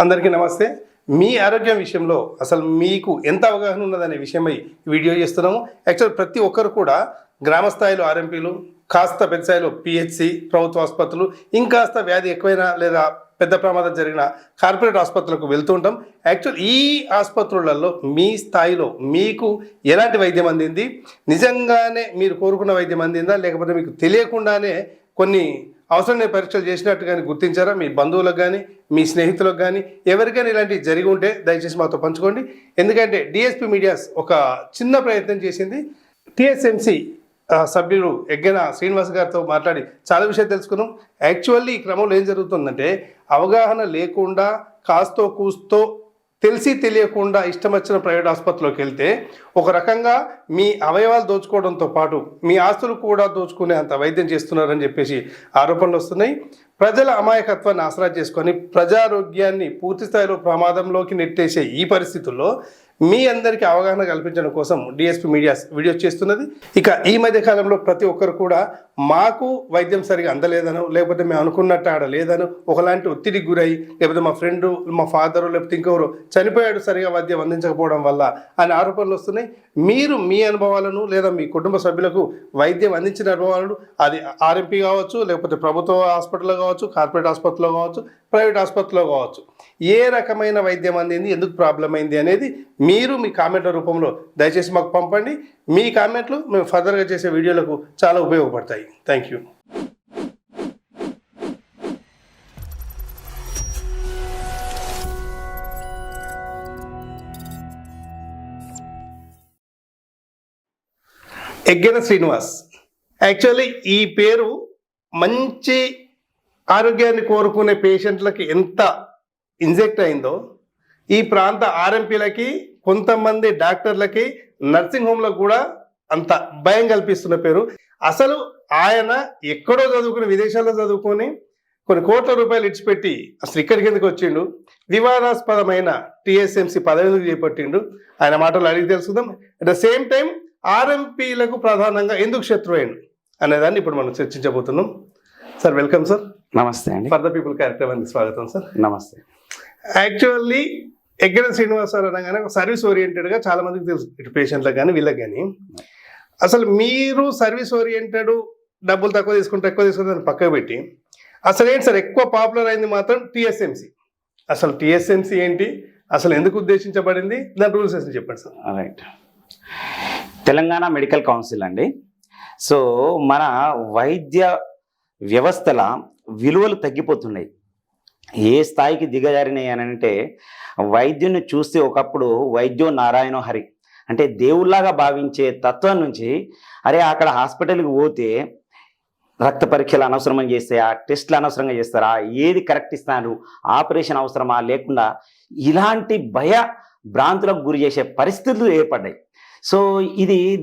అందరికీ నమస్తే. మీ ఆరోగ్యం విషయంలో అసలు మీకు ఎంత అవగాహన ఉన్నదనే విషయమై వీడియో చేస్తున్నాము. యాక్చువల్ ప్రతి ఒక్కరు కూడా గ్రామ స్థాయిలో ఆర్ఎంపీలు, కాస్త పెద్ద స్థాయిలో పిహెచ్సి ప్రభుత్వ ఆసుపత్రులు, ఇంకాస్త వ్యాధి ఎక్కువైనా లేదా పెద్ద ప్రమాదం జరిగిన కార్పొరేట్ ఆసుపత్రులకు వెళ్తూ ఉంటాం. యాక్చువల్ ఈ ఆసుపత్రులలో మీ స్థాయిలో మీకు ఎలాంటి వైద్యం అందింది, నిజంగానే మీరు కోరుకున్న వైద్యం అందిందా, లేకపోతే మీకు తెలియకుండానే కొన్ని అవసరమైన పరీక్షలు చేసినట్టు కానీ గుర్తించారా? మీ బంధువులకు కానీ మీ స్నేహితులకు కానీ ఎవరికైనా ఇలాంటివి జరిగి ఉంటే దయచేసి మాతో పంచుకోండి. ఎందుకంటే డిఎస్పి మీడియాస్ ఒక చిన్న ప్రయత్నం చేసింది. టిఎస్ఎంసి సభ్యులు ఎగ్గన శ్రీనివాస్ గారితో మాట్లాడి చాలా విషయాలు తెలుసుకున్నాం. యాక్చువల్లీ ఈ క్రమంలో ఏం జరుగుతుందంటే, అవగాహన లేకుండా కాస్తో కూస్తో తెలిసి తెలియకుండా ఇష్టం వచ్చిన ప్రైవేట్ ఆసుపత్రిలోకి వెళ్తే ఒక రకంగా మీ అవయవాలు దోచుకోవడంతో పాటు మీ ఆస్తులు కూడా దోచుకునే అంత వైద్యం చేస్తున్నారని చెప్పేసి ఆరోపణలు వస్తున్నాయి. ప్రజల అమాయకత్వాన్ని ఆసరా చేసుకొని ప్రజారోగ్యాన్ని పూర్తి స్థాయిలో ప్రమాదంలోకి నెట్టేసే ఈ పరిస్థితుల్లో మీ అందరికీ అవగాహన కల్పించడం కోసం డిఎస్పి మీడియాస్ వీడియోస్ చేస్తున్నది. ఇక ఈ మధ్య కాలంలో ప్రతి ఒక్కరు కూడా మాకు వైద్యం సరిగా అందలేదనో, లేకపోతే మేము అనుకున్నట్టు ఆడ లేదనో, ఒకలాంటి ఒత్తిడికి గురై, లేకపోతే మా ఫ్రెండు, మా ఫాదరు, లేకపోతే ఇంకెవరు చనిపోయాడు సరిగా వైద్యం అందించకపోవడం వల్ల అనే ఆరోపణలు వస్తున్నాయి. మీరు మీ అనుభవాలను లేదా మీ కుటుంబ సభ్యులకు వైద్యం అందించిన అనుభవాలను, అది ఆర్ఎంపీ కావచ్చు, లేకపోతే ప్రభుత్వ హాస్పిటల్లో కావచ్చు, కార్పొరేట్ ఆసుపత్రిలో కావచ్చు, ప్రైవేట్ ఆసుపత్రిలో కావచ్చు, ఏ రకమైన వైద్యం అందింది, ఎందుకు ప్రాబ్లం అయింది అనేది మీరు మీ కామెంట్ల రూపంలో దయచేసి మాకు పంపండి. మీ కామెంట్లు మేము ఫర్దర్గా చేసే వీడియోలకు చాలా ఉపయోగపడతాయి. Thank you. Eggana Srinivas. Actually ఈ పేరు మంచి ఆరోగ్యాన్ని కోరుకునే పేషెంట్లకి ఎంత ఇంజెక్ట్ అయిందో, ఈ ప్రాంత ఆర్ఎంపీలకి, కొంతమంది డాక్టర్లకి, నర్సింగ్ హోమ్లకు కూడా అంత భయం కల్పిస్తున్న పేరు. అసలు ఆయన ఎక్కడో చదువుకుని, విదేశాల్లో చదువుకొని కొన్ని కోట్ల రూపాయలు ఇచ్చిపెట్టి అసలు ఇక్కడికి ఎందుకు వచ్చిండు, వివాదాస్పదమైన టిఎస్ఎంసి పదవికి చేపట్టిండు, ఆయన మాటలు అడిగి తెలుసుకుందాం. అట్ ద సేమ్ టైం ఆర్ఎంపీలకు ప్రధానంగా ఎందుకు శత్రువైండు అనేదాన్ని ఇప్పుడు మనం చర్చించబోతున్నాం. Sir welcome sir. నమస్తే అండి. ఫర్ ద పీపుల్ కార్యక్రమానికి స్వాగతం సార్. నమస్తే. యాక్చువల్లీ ఎగ్గన శ్రీనివాస్ సార్ అనగానే సర్వీస్ ఓరియంటెడ్గా చాలా మందికి తెలుసు, ఇటు పేషెంట్లకు కానీ వీళ్ళకి కానీ. అసలు మీరు సర్వీస్ ఓరియంటెడ్, డబ్బులు తక్కువ తీసుకుంటే ఎక్కువ తీసుకుంటే పక్కకు పెట్టి, అసలు ఏంటి సార్ ఎక్కువ పాపులర్ అయింది మాత్రం టిఎస్ఎంసి. అసలు టిఎస్ఎంసి ఏంటి, అసలు ఎందుకు ఉద్దేశించబడింది, దాని రూల్స్ అసలు చెప్పండి sir. Right. Telangana medical council అండి. సో మన వైద్య వ్యవస్థల విలువలు తగ్గిపోతున్నాయి. ఏ స్థాయికి దిగజారినాయి అని అంటే, వైద్యుని చూస్తే ఒకప్పుడు వైద్యో నారాయణో హరి అంటే దేవుళ్లాగా భావించే తత్వం నుంచి, అరే అక్కడ హాస్పిటల్కి పోతే రక్త పరీక్షలు అనవసరమని చేస్తే, ఆ టెస్టులు అనవసరంగా చేస్తారా, ఏది కరెక్ట్ ఇస్తారు, ఆపరేషన్ అవసరమా లేకుండా, ఇలాంటి భయ భ్రాంతులకు గురి చేసే పరిస్థితులు ఏర్పడ్డాయి. సో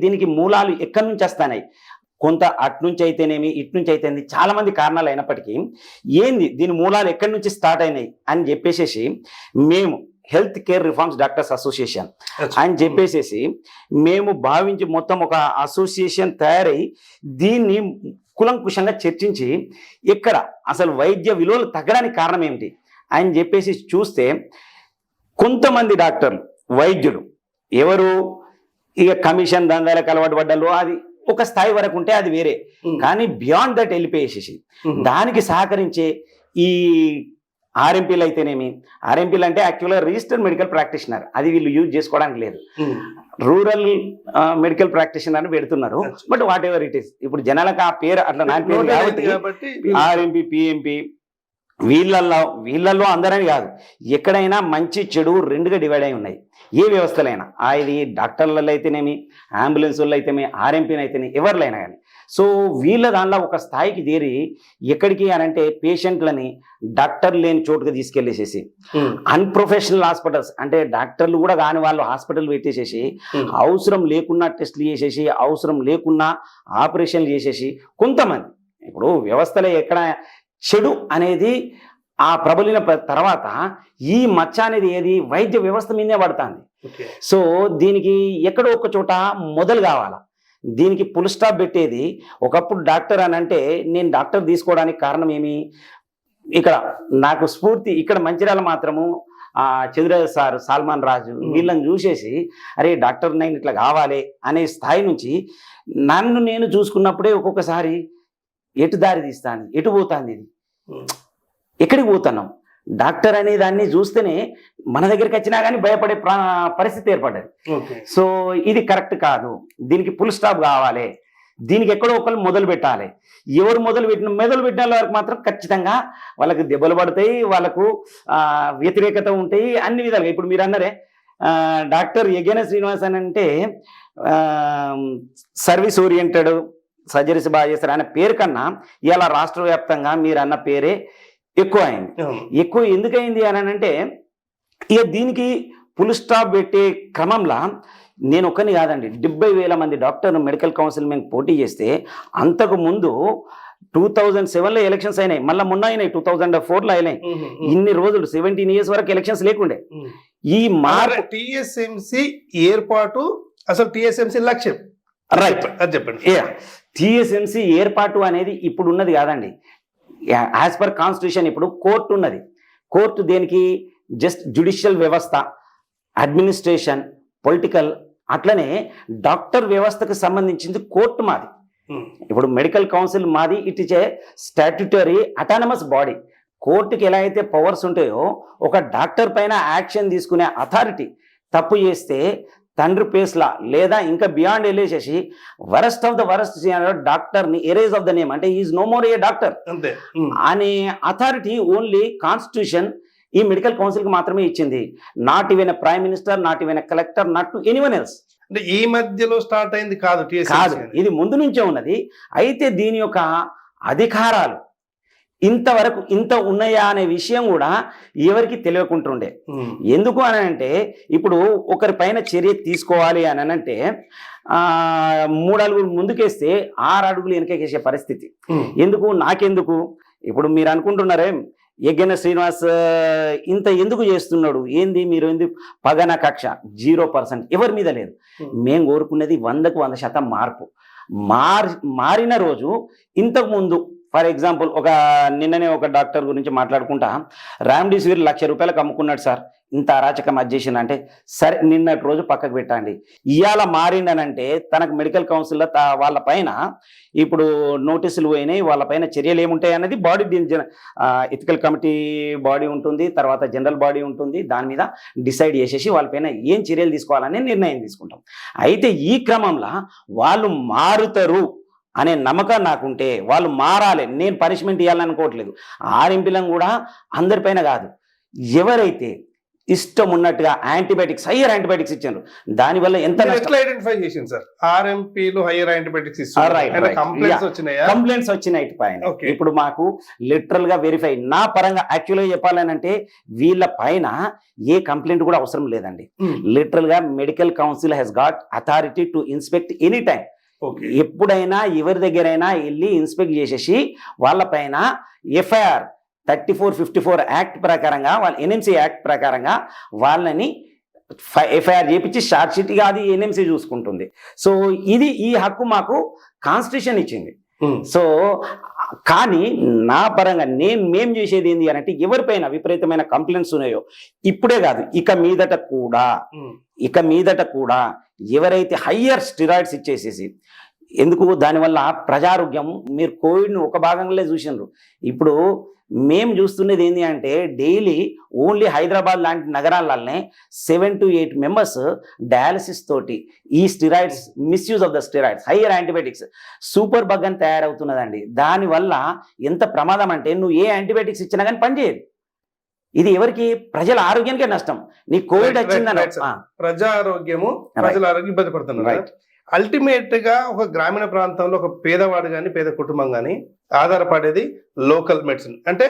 దీనికి మూలాలు ఎక్కడి నుంచి వస్తున్నాయి, కొంత అట్నుంచి అయితేనేమి ఇట్నుంచి అయితేనే చాలా మంది కారణాలు అయినప్పటికీ, ఏంది దీని మూలాలు ఎక్కడి నుంచి స్టార్ట్ అయినాయి అని చెప్పేసి మేము health care reforms doctors association అని చెప్పేసి మేము భావించి మొత్తం ఒక అసోసియేషన్ తయారై దీన్ని కులంకుశంగా చర్చించి, ఇక్కడ అసలు వైద్య విలువలు తగ్గడానికి కారణం ఏమిటి అని చెప్పేసి చూస్తే, కొంతమంది డాక్టర్లు, వైద్యులు ఎవరు ఇక కమిషన్ దందాలకు అలవాటు పడ్డాలో, అది ఒక స్థాయి వరకు ఉంటే అది వేరే, కానీ బియాండ్ దట్ వెళ్ళిపోయేసేసి దానికి సహకరించే ఈ ఆర్ఎంపీలు అయితేనేమి, ఆర్ఎంపీలు అంటే యాక్చువల్గా రిజిస్టర్డ్ మెడికల్ ప్రాక్టీషనర్, అది వీళ్ళు యూజ్ చేసుకోవడానికి లేదు, రూరల్ మెడికల్ ప్రాక్టీషనర్ అని పెడుతున్నారు. But what ever it is, ఇప్పుడు జనాలకు ఆ పేరు అట్లా నా పేరు కాబట్టి ఆర్ఎంపీ, పిఎంపీ వీళ్ళల్లో అందరని కాదు, ఎక్కడైనా మంచి చెడు రెండుగా డివైడ్ అయి ఉన్నాయి. ఏ వ్యవస్థలైనా, ఇది డాక్టర్లలో అయితేనేమి, అంబులెన్సుల్లో అయితేనే, ఆర్ఎంపీని అయితేనే, ఎవరిలైనా కానీ. సో వీళ్ళ దానిలో ఒక స్థాయికి చేరి ఎక్కడికి అని అంటే, పేషెంట్లని డాక్టర్ లేని చోటుకు తీసుకెళ్లేసేసి, అన్ప్రొఫెషనల్ హాస్పిటల్స్ అంటే డాక్టర్లు కూడా కాని వాళ్ళు హాస్పిటల్ పెట్టేసేసి, అవసరం లేకున్నా టెస్టులు చేసేసి, అవసరం లేకున్నా ఆపరేషన్లు చేసేసి, కొంతమంది ఇప్పుడు వ్యవస్థలో ఎక్కడ చెడు అనేది ఆ ప్రబలిన తర్వాత ఈ మచ్చ అనేది ఏది వైద్య వ్యవస్థ మీదే పడుతుంది. సో దీనికి ఎక్కడో ఒక చోట మొదలు కావాలా, దీనికి ఫుల్ స్టాప్ పెట్టేది. ఒకప్పుడు డాక్టర్ అని అంటే, నేను డాక్టర్ తీసుకోవడానికి కారణం ఏమి, ఇక్కడ నాకు స్ఫూర్తి ఇక్కడ మంచిర్యాల మాత్రము చంద్రరాజు సార్, సల్మాన్ రాజు వీళ్ళని చూసేసి అరే డాక్టర్ నేను ఇట్లా కావాలి అనే స్థాయి నుంచి నన్ను నేను చూసుకున్నప్పుడే ఒక్కొక్కసారి ఎటు దారి తీస్తాను, ఎటు పోతాను, ఇది ఎక్కడికి పోతున్నాం, డాక్టర్ అనే దాన్ని చూస్తేనే మన దగ్గరికి వచ్చినా కానీ భయపడే పరిస్థితి ఏర్పడ్డది. సో ఇది కరెక్ట్ కాదు, దీనికి ఫుల్ స్టాప్ కావాలి, దీనికి ఎక్కడో ఒకరు మొదలు పెట్టాలి. ఎవరు మొదలు పెట్టిన వరకు మాత్రం ఖచ్చితంగా వాళ్ళకి దెబ్బలు పడతాయి, వాళ్ళకు వ్యతిరేకత ఉంటాయి అన్ని విధాలుగా. ఇప్పుడు మీరు అన్నారే డాక్టర్ యజ్ఞ శ్రీనివాస్ అని అంటే సర్వీస్ ఓరియంటెడ్ సర్జరీస్ బాగా చేస్తారు ఆయన పేరు కన్నా ఇలా రాష్ట్ర వ్యాప్తంగా మీరు అన్న పేరే ఎక్కువ అయింది. ఎక్కువ ఎందుకయింది అని అంటే ఇక దీనికి ఫుల్ స్టాప్ పెట్టే క్రమంలో నేను ఒక్కని కాదండి, 70,000 మంది డాక్టర్లు మెడికల్ కౌన్సిల్ మేము పోటీ చేస్తే అంతకు ముందు 2007లో ఎలక్షన్స్ అయినాయి, మళ్ళీ మొన్న అయినాయి 2004లో అయినాయి. ఇన్ని రోజులు 17 years వరకు ఎలక్షన్స్ లేకుండే. ఈ మార్పు టిఎస్ఎంసి ఏర్పాటు అసలు టిఎస్ఎంసి లక్ష్యం రైట్ అది చెప్పండి. టిఎస్ఎంసి ఏర్పాటు అనేది ఇప్పుడు ఉన్నది కాదండి. యాజ్ పర్ కాన్స్టిట్యూషన్ ఇప్పుడు కోర్టు ఉన్నది. కోర్టు దేనికి? జస్ట్ జ్యుడిషియల్ వ్యవస్థ, అడ్మినిస్ట్రేషన్, పొలిటికల్, అట్లనే డాక్టర్ వ్యవస్థకు సంబంధించింది కోర్టు మాది. ఇప్పుడు మెడికల్ కౌన్సిల్ మాది, it is a statutory autonomous body. కోర్టుకి ఎలా అయితే పవర్స్ ఉంటాయో ఒక డాక్టర్ పైన యాక్షన్ తీసుకునే అథారిటీ తప్పు చేస్తే తండ్రి పేస్లా లేదా ఇంకా బియాండ్ వెళ్ళేసేసి వరస్ట్ ఆఫ్ ద వరస్ట్ డాక్టర్ని ఎరేజ్ ఆఫ్ ద నేమ్ అంటే is no more a doctor అనే అథారిటీ ఓన్లీ కాన్స్టిట్యూషన్ ఈ మెడికల్ కౌన్సిల్ కి మాత్రమే ఇచ్చింది. Not even prime minister, not even collector, not to anyone else. అంటే ఈ మధ్యలో స్టార్ట్ అయింది కాదు, కాదు, ఇది ముందు నుంచే ఉన్నది. అయితే దీని యొక్క అధికారాలు ఇంతవరకు ఇంత ఉన్నాయా అనే విషయం కూడా ఎవరికి తెలియకుంటుండే. ఎందుకు అని అంటే ఇప్పుడు ఒకరి పైన చర్య తీసుకోవాలి అని అంటే 3 అడుగులు ముందుకేస్తే 6 అడుగులు వెనకేసే పరిస్థితి. ఎందుకు? నాకెందుకు? ఇప్పుడు మీరు అనుకుంటున్నారే యజ్ఞ శ్రీనివాస్ ఇంత ఎందుకు చేస్తున్నాడు, ఏంది మీరు ఎందుకు పగన కక్ష 0% ఎవరి మీద లేదు. మేము కోరుకున్నది 100కు 100% మార్పు. మారిన రోజు ఇంతకు ముందు ఫర్ ఎగ్జాంపుల్ నిన్ననే ఒక డాక్టర్ గురించి మాట్లాడుకుంటా రామ్డెసివిర్ ₹1,00,000 అమ్ముకున్నాడు సార్, ఇంత అరాచకం అధ్యక్షుడు అంటే సరే నిన్నటి రోజు పక్కకు పెట్టండి. ఇవాళ మారిండనంటే తనకు మెడికల్ కౌన్సిల్లో వాళ్ళ పైన ఇప్పుడు నోటీసులు పోయినాయి, వాళ్ళ పైన చర్యలు ఏముంటాయి అన్నది బాడీ ఎథికల్ కమిటీ బాడీ ఉంటుంది, తర్వాత జనరల్ బాడీ ఉంటుంది, దాని మీద డిసైడ్ చేసేసి వాళ్ళపైన ఏం చర్యలు తీసుకోవాలనే నిర్ణయం తీసుకుంటాం. అయితే ఈ క్రమంలో వాళ్ళు మారుతారు అనే నమ్మకం నాకుంటే వాళ్ళు మారాలి. నేను పనిష్మెంట్ ఇవ్వాలనుకోవట్లేదు. ఆర్ఎంపీలను కూడా అందరిపైన కాదు, ఎవరైతే ఇష్టం ఉన్నట్టుగా యాంటీబయాటిక్స్ హయ్యర్ యాంటీబయాటిక్స్ ఇచ్చారు దానివల్ల ఎంత ఐడెంటిఫై చేసింది సార్ ఆర్ఎంపీలు హయ్యర్ యాంటీబయాటిక్స్ కంప్లైంట్స్ వచ్చినాయి పైన. ఇప్పుడు మాకు లిటరల్ గా వెరిఫై నా పరంగా యాక్చువల్గా చెప్పాలనంటే వీళ్ళ పైన ఏ కంప్లైంట్ కూడా అవసరం లేదండి. లిటరల్ గా medical council has got authority to inspect any time. ఎప్పుడైనా ఎవరి దగ్గరైనా వెళ్ళి ఇన్స్పెక్ట్ చేసేసి వాళ్ళ పైన ఎఫ్ఐఆర్ 3454 యాక్ట్ ప్రకారంగా వాళ్ళ ఎన్ఎంసీ యాక్ట్ ప్రకారంగా వాళ్ళని ఎఫ్ఐఆర్ చేపించి షార్ట్ షీట్గా అది ఎన్ఎంసీ చూసుకుంటుంది. సో ఇది ఈ హక్కు మాకు కాన్స్టిట్యూషన్ ఇచ్చింది. సో కానీ నా పరంగా మేం చేసేది ఏంటి అని అంటే ఎవరిపైన విపరీతమైన కంప్లైంట్స్ ఉన్నాయో ఇప్పుడే కాదు ఇక మీదట కూడా ఎవరైతే హయ్యర్ స్టెరాయిడ్స్ ఇచ్చేసేసి ఎందుకు దానివల్ల ప్రజారోగ్యం మీరు కోవిడ్ను ఒక భాగంలో చూసినారు. ఇప్పుడు మేము చూస్తున్నది ఏంటి అంటే డైలీ ఓన్లీ హైదరాబాద్ లాంటి నగరాలనే 7 to 8 members డయాలసిస్ తోటి ఈ steroids misuse of the steroids higher antibiotics super bug అని తయారవుతున్నదండి. దానివల్ల ఎంత ప్రమాదం అంటే నువ్వు ఏ యాంటీబయాటిక్స్ ఇచ్చినా కానీ పనిచేయదు. ఇది ఎవరికి? ప్రజల ఆరోగ్యానికే నష్టం. నీ కోవిడ్ వచ్చిందని ప్రజా ఆరోగ్యము ప్రజల ఆరోగ్యం ఇబ్బంది పడుతున్నారు. అల్టిమేట్ గా ఒక గ్రామీణ ప్రాంతంలో ఒక పేదవాడు కానీ పేద కుటుంబం కానీ ఆధారపడేది లోకల్ మెడిసిన్ అంటే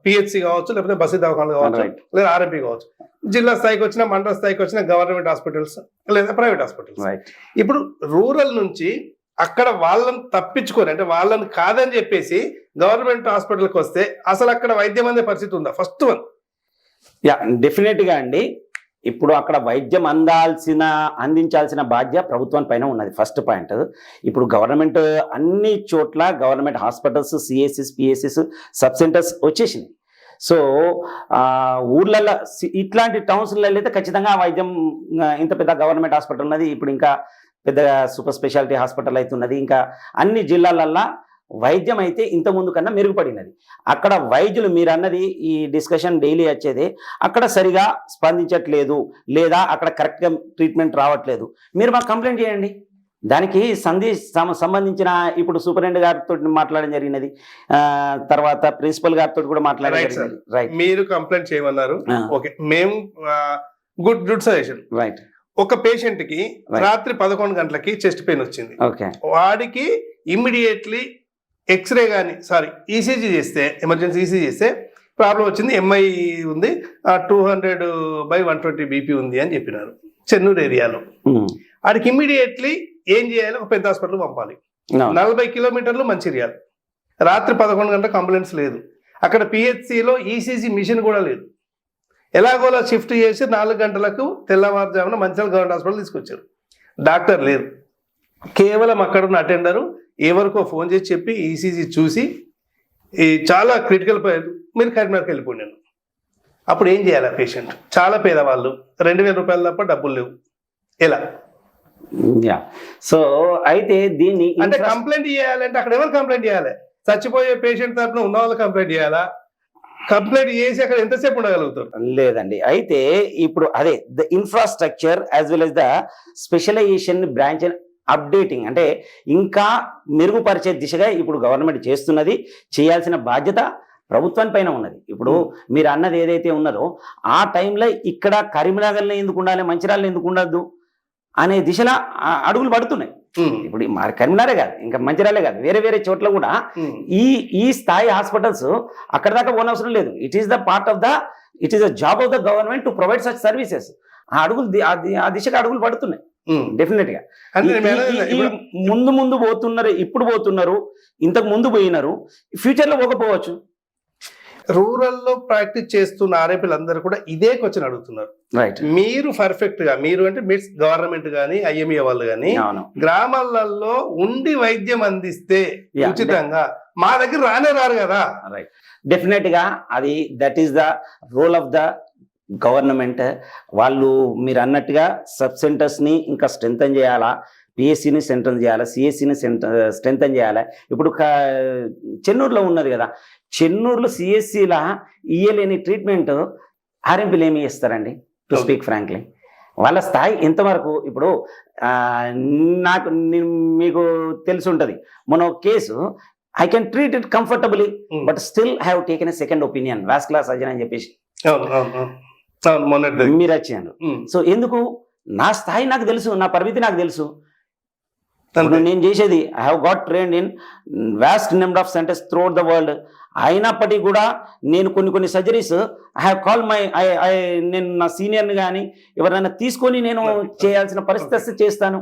పిహెచ్సి కావచ్చు, లేకపోతే బస్సు దవాఖానాలు కావచ్చు, లేదా ఆర్ఎంపీ కావచ్చు. జిల్లా స్థాయికి వచ్చిన మండల స్థాయికి వచ్చిన గవర్నమెంట్ హాస్పిటల్స్ లేదా ప్రైవేట్ హాస్పిటల్స్. ఇప్పుడు రూరల్ నుంచి అక్కడ వాళ్ళని తప్పించుకొని అంటే వాళ్ళని కాదని చెప్పేసి గవర్నమెంట్ హాస్పిటల్కి వస్తే అసలు అక్కడ వైద్యం అందే పరిస్థితి ఉందా? ఫస్ట్ వన్ డెఫినెట్ గా అండి. ఇప్పుడు అక్కడ వైద్యం అందించాల్సిన బాధ్యత ప్రభుత్వం పైన ఉన్నది. First point. ఇప్పుడు గవర్నమెంట్ అన్ని చోట్ల గవర్నమెంట్ హాస్పిటల్స్, సిఎస్సిస్, పిఎస్సిస్, సబ్ సెంటర్స్ వచ్చేసినాయి. సో ఊర్లలో ఇట్లాంటి టౌన్స్లలో అయితే ఖచ్చితంగా వైద్యం, ఇంత పెద్ద గవర్నమెంట్ హాస్పిటల్ ఉన్నది, ఇప్పుడు ఇంకా పెద్దగా సూపర్ స్పెషాలిటీ హాస్పిటల్ అవుతున్నది. ఇంకా అన్ని జిల్లాలల్లో వైద్యం అయితే ఇంతకుముందు కన్నా మెరుగుపడినది. అక్కడ వైద్యులు, మీరు అన్నది ఈ డిస్కషన్ డైలీ వచ్చేది, అక్కడ సరిగా స్పందించట్లేదు లేదా అక్కడ కరెక్ట్గా ట్రీట్మెంట్ రావట్లేదు, మీరు మాకు కంప్లైంట్ చేయండి. దానికి సంబంధించిన ఇప్పుడు సూపరింటెండెంట్ గారితో మాట్లాడడం జరిగినది, తర్వాత ప్రిన్సిపల్ గారితో కూడా మాట్లాడడం జరిగింది. రైట్, మీరు కంప్లైంట్ చేయమన్నారు. ఓకే, మేము గుడ్ సజెషన్. రైట్, ఒక పేషెంట్ కి రాత్రి 11 గంటలకి చెస్ట్ పెయిన్ వచ్చింది. ఓకే, వాడికి ఇమ్మీడియట్లీ ఎక్స్రే కానీ ఈసీజీ చేస్తే, ఎమర్జెన్సీ ఈసీజీ చేస్తే ప్రాబ్లం వచ్చింది, ఎంఐ ఉంది, 200/120 బీపీ ఉంది అని చెప్పినారు చెన్నూరు ఏరియాలో. వాడికి ఇమ్మీడియట్లీ ఏం చేయాలి, ఒక పెద్ద హాస్పిటల్ పంపాలి. 40 కిలోమీటర్లు మంచిర్యాల. రాత్రి 11 గంటలకు అంబులెన్స్ లేదు. అక్కడ పిహెచ్సిలో ఈసీజీ మిషన్ కూడా లేదు. ఎలాగోలా షిఫ్ట్ చేసి 4 గంటలకు తెల్లవారుజామున మంచిర్యాల గవర్నమెంట్ హాస్పిటల్ తీసుకొచ్చారు. డాక్టర్ లేరు, కేవలం అక్కడ ఉన్న అటెండరు ఎవరికో ఫోన్ చేసి చెప్పి ఈసీజీ చూసి చాలా క్రిటికల్, మీరు కరీంనగర్కి వెళ్ళిపోయాను. అప్పుడు ఏం చేయాలి? పేషెంట్ చాలా పేదవాళ్ళు, 2000 రూపాయలు తప్ప డబ్బులు లేవు. ఎలా? సో అయితే దీన్ని అంటే కంప్లైంట్ చేయాలంటే అక్కడ ఎవరు కంప్లైంట్ చేయాలి? చచ్చిపోయే పేషెంట్ తరఫున ఉన్న వాళ్ళు కంప్లైంట్ చేయాలా? కంప్లైంట్ చేసి అక్కడ ఎంతసేపు ఉండగలుగుతారు? లేదండి. అయితే ఇప్పుడు అదే the infrastructure as well as the specialisation branch updating, అంటే ఇంకా మెరుగుపరిచే దిశగా ఇప్పుడు గవర్నమెంట్ చేస్తున్నది. చేయాల్సిన బాధ్యత ప్రభుత్వం పైన ఉన్నది. ఇప్పుడు మీరు అన్నది ఏదైతే ఉన్నారో ఆ టైంలో ఇక్కడ కరీంనగర్లో ఎందుకు ఉండాలి, మంచిర్యాలలో ఎందుకు ఉండద్దు అనే దిశలో అడుగులు పడుతున్నాయి. ఇప్పుడు కరీంనగరే కాదు, ఇంకా మంచిర్యాలే కాదు, వేరే వేరే చోట్ల కూడా ఈ స్థాయి హాస్పిటల్స్ అక్కడ దాకా పోనవసరం లేదు. It is the job of the government to provide such services. ఆ అడుగులు ఆ దిశగా అడుగులు పడుతున్నాయి డెఫినెట్ గా. ముందు పోతున్నారు, ఇప్పుడు పోతున్నారు, ఇంతకు ముందు పోయినారు, ఫ్యూచర్ లో పోకపోవచ్చు. రూరల్లో ప్రాక్టీస్ చేస్తున్న ఆర్ఐపీలు అందరూ కూడా ఇదే క్వశ్చన్ అడుగుతున్నారు. రైట్, మీరు పర్ఫెక్ట్ గా, మీరు అంటే మీన్స్ గవర్నమెంట్ కానీ ఐఎంఏ వాళ్ళు కానీ గ్రామాలలో ఉండి వైద్యం అందిస్తే ఉచితంగా మా దగ్గర రారు కదా. రైట్, డెఫినెట్ గా అది that is the role of the government. వాళ్ళు మీరు అన్నట్టుగా సబ్ సెంటర్స్ ని ఇంకా స్ట్రెంథన్ చేయాలా, పిఎస్సిని స్ట్రెంథన్ చేయాలా, సిఎస్సిని స్ట్రెంథన్ చేయాలా. ఇప్పుడు చెన్నూరులో ఉన్నది కదా, చెన్నూరులో సిఎస్సిలా ఇయ్యలేని ట్రీట్మెంట్ ఆర్ఎంపీలు ఏమి ఇస్తారండి? టు స్పీక్ ఫ్రాంక్లీ, వాళ్ళ స్థాయి ఎంతవరకు? ఇప్పుడు మీకు తెలిసి ఉంటుంది, మన case I can treat it comfortably but still have taken a second opinion, vascular surgeon అని చెప్పేసి మీరు వచ్చాను. సో ఎందుకు? నా స్థాయి నాకు తెలుసు, నా పరిమితి నాకు తెలుసు. నేను చేసేది I have got trained in vast number of centres throughout the world. అయినప్పటికీ కూడా నేను కొన్ని సర్జరీస్ ఐ హ్యావ్ కాల్ నేను నా సీనియర్ని కానీ ఎవరైనా తీసుకొని నేను చేయాల్సిన పరిస్థితి చేస్తాను.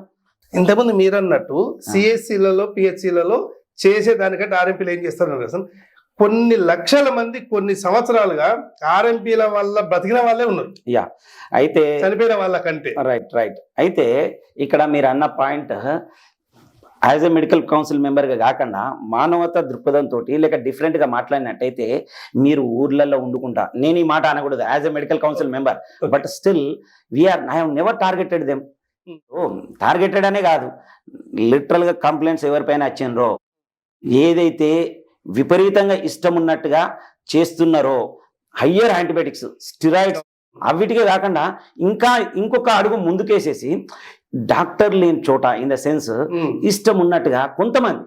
ఇంతకుముందు మీరు అన్నట్టు సిఎస్సిలలో పిహెచ్సిలలో చేసేదానికంటే ఆర్ఎంపీలు ఏం చేస్తారు అసలు? కొన్ని లక్షల మంది కొన్ని సంవత్సరాలుగా ఆర్ఎంపీల వల్ల బ్రతికిన వాళ్ళే ఉన్నారు. అయితే చనిపోయిన వాళ్ళ కంటే. రైట్. అయితే ఇక్కడ మీరు అన్న point as a medical council మెంబర్గా కాకుండా మానవతా దృక్పథంతో లేక డిఫరెంట్గా మాట్లాడినట్టయితే మీరు ఊర్లలో ఉండుకుంటా, నేను ఈ మాట అనకూడదు as a medical council member, but still I have never targeted them. Targeted అనే కాదు, లిటరల్గా కంప్లైంట్స్ ఎవరిపైన వచ్చిండ్రో, ఏదైతే విపరీతంగా ఇష్టం ఉన్నట్టుగా చేస్తున్నారో, హయ్యర్ యాంటీబయాటిక్స్, స్టిరాయిడ్స్, అవిటికే కాకుండా ఇంకొక అడుగు ముందుకేసేసి డాక్టర్ లేని చోట, ఇన్ ద సెన్స్ ఇష్టం ఉన్నట్టుగా కొంతమంది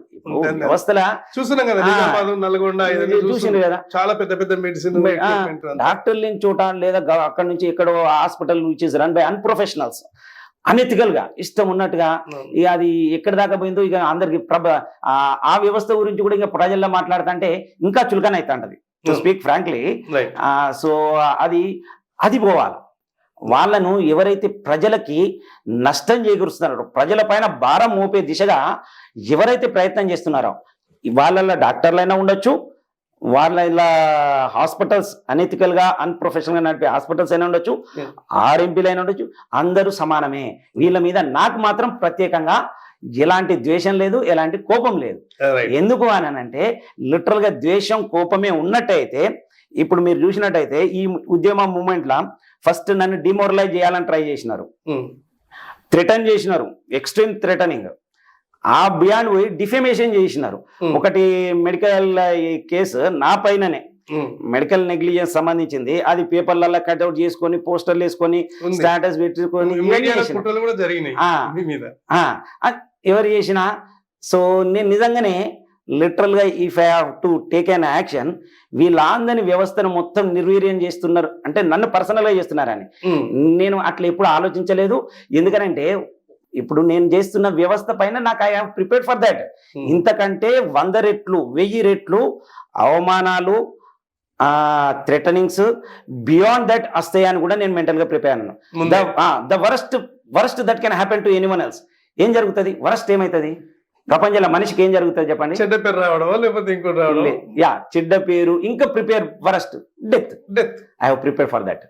వ్యవస్థల చూసినాం కదా, చాలా పెద్ద పెద్ద మెడిసిన్ డాక్టర్ లేని చోట లేదా అక్కడ నుంచి ఎక్కడో hospital which is run by unprofessionals, unethical గా ఇష్టం ఉన్నట్టుగా, ఇక అది ఎక్కడి దాకా పోయిందో ఇక అందరికి ఆ వ్యవస్థ గురించి కూడా ఇంకా ప్రజల్లో మాట్లాడుతుంటే ఇంకా చులకన అవుతుంటది, టు స్పీక్ ఫ్రాంక్లీ. సో అది పోవాలి. వాళ్ళను ఎవరైతే ప్రజలకి నష్టం చేకూరుస్తున్నారో, ప్రజల పైన భారం మోపే దిశగా ఎవరైతే ప్రయత్నం చేస్తున్నారో, వాళ్ళల్లో డాక్టర్లైనా ఉండొచ్చు, వాళ్ళ ఇలా హాస్పిటల్స్ అనెథికల్ గా అన్ప్రొఫెషనల్ గా నడిపే హాస్పిటల్స్ అయినా ఉండొచ్చు, ఆర్ఎంపీలు అయినా ఉండొచ్చు, అందరూ సమానమే. వీళ్ళ మీద నాకు మాత్రం ప్రత్యేకంగా ఎలాంటి ద్వేషం లేదు, ఎలాంటి కోపం లేదు. ఎందుకు అని అంటే లిటరల్ గా ద్వేషం కోపమే ఉన్నట్టయితే, ఇప్పుడు మీరు చూసినట్టయితే ఈ ఉద్యమ మూమెంట్ లా ఫస్ట్ నన్ను డిమోరలైజ్ చేయాలని ట్రై చేసినారు, థ్రెటన్ చేసినారు, ఎక్స్ట్రీమ్ థ్రెటనింగ్. ఆ బియాండ్ పోయి డిఫెమేషన్ చేసినారు. ఒకటి మెడికల్ కేసు నా పైననే, మెడికల్ నెగ్లిజెన్స్ సంబంధించింది. అది పేపర్లలో కట్అవుట్ చేసుకొని, పోస్టర్లు వేసుకొని, స్టాటస్ పెట్టుకొని ఎవరు చేసినా. సో నేను నిజంగానే లిటరల్ గా if I have to take an action, వీళ్ళందరినీ వ్యవస్థను మొత్తం నిర్వీర్యం చేస్తున్నారు అంటే నన్ను పర్సనల్ గా చేస్తున్నారని నేను అట్లా ఎప్పుడు ఆలోచించలేదు. ఎందుకనంటే ఇప్పుడు నేను చేస్తున్న వ్యవస్థ పైన నాకు I have prepared for that. ఇంతకంటే 100 రెట్లు 1000 రెట్లు అవమానాలు, థ్రెటనింగ్స్ బియాండ్ దట్ వస్తాయని కూడా నేను మెంటల్ గా ప్రిపేర్ అన్నాను. The worst that can happen to anyone else. ఏం జరుగుతుంది? వరస్ట్ ఏమైతుంది ప్రపంచంలో? మనిషికి ఏం జరుగుతుంది చెప్పండి? చెడ్డ పేరు రావడం, లేకపోతే ఇంకోటి రావడం. యా, చెడ్డ పేరు. ఇంకా prepare worst death. I have prepare for that.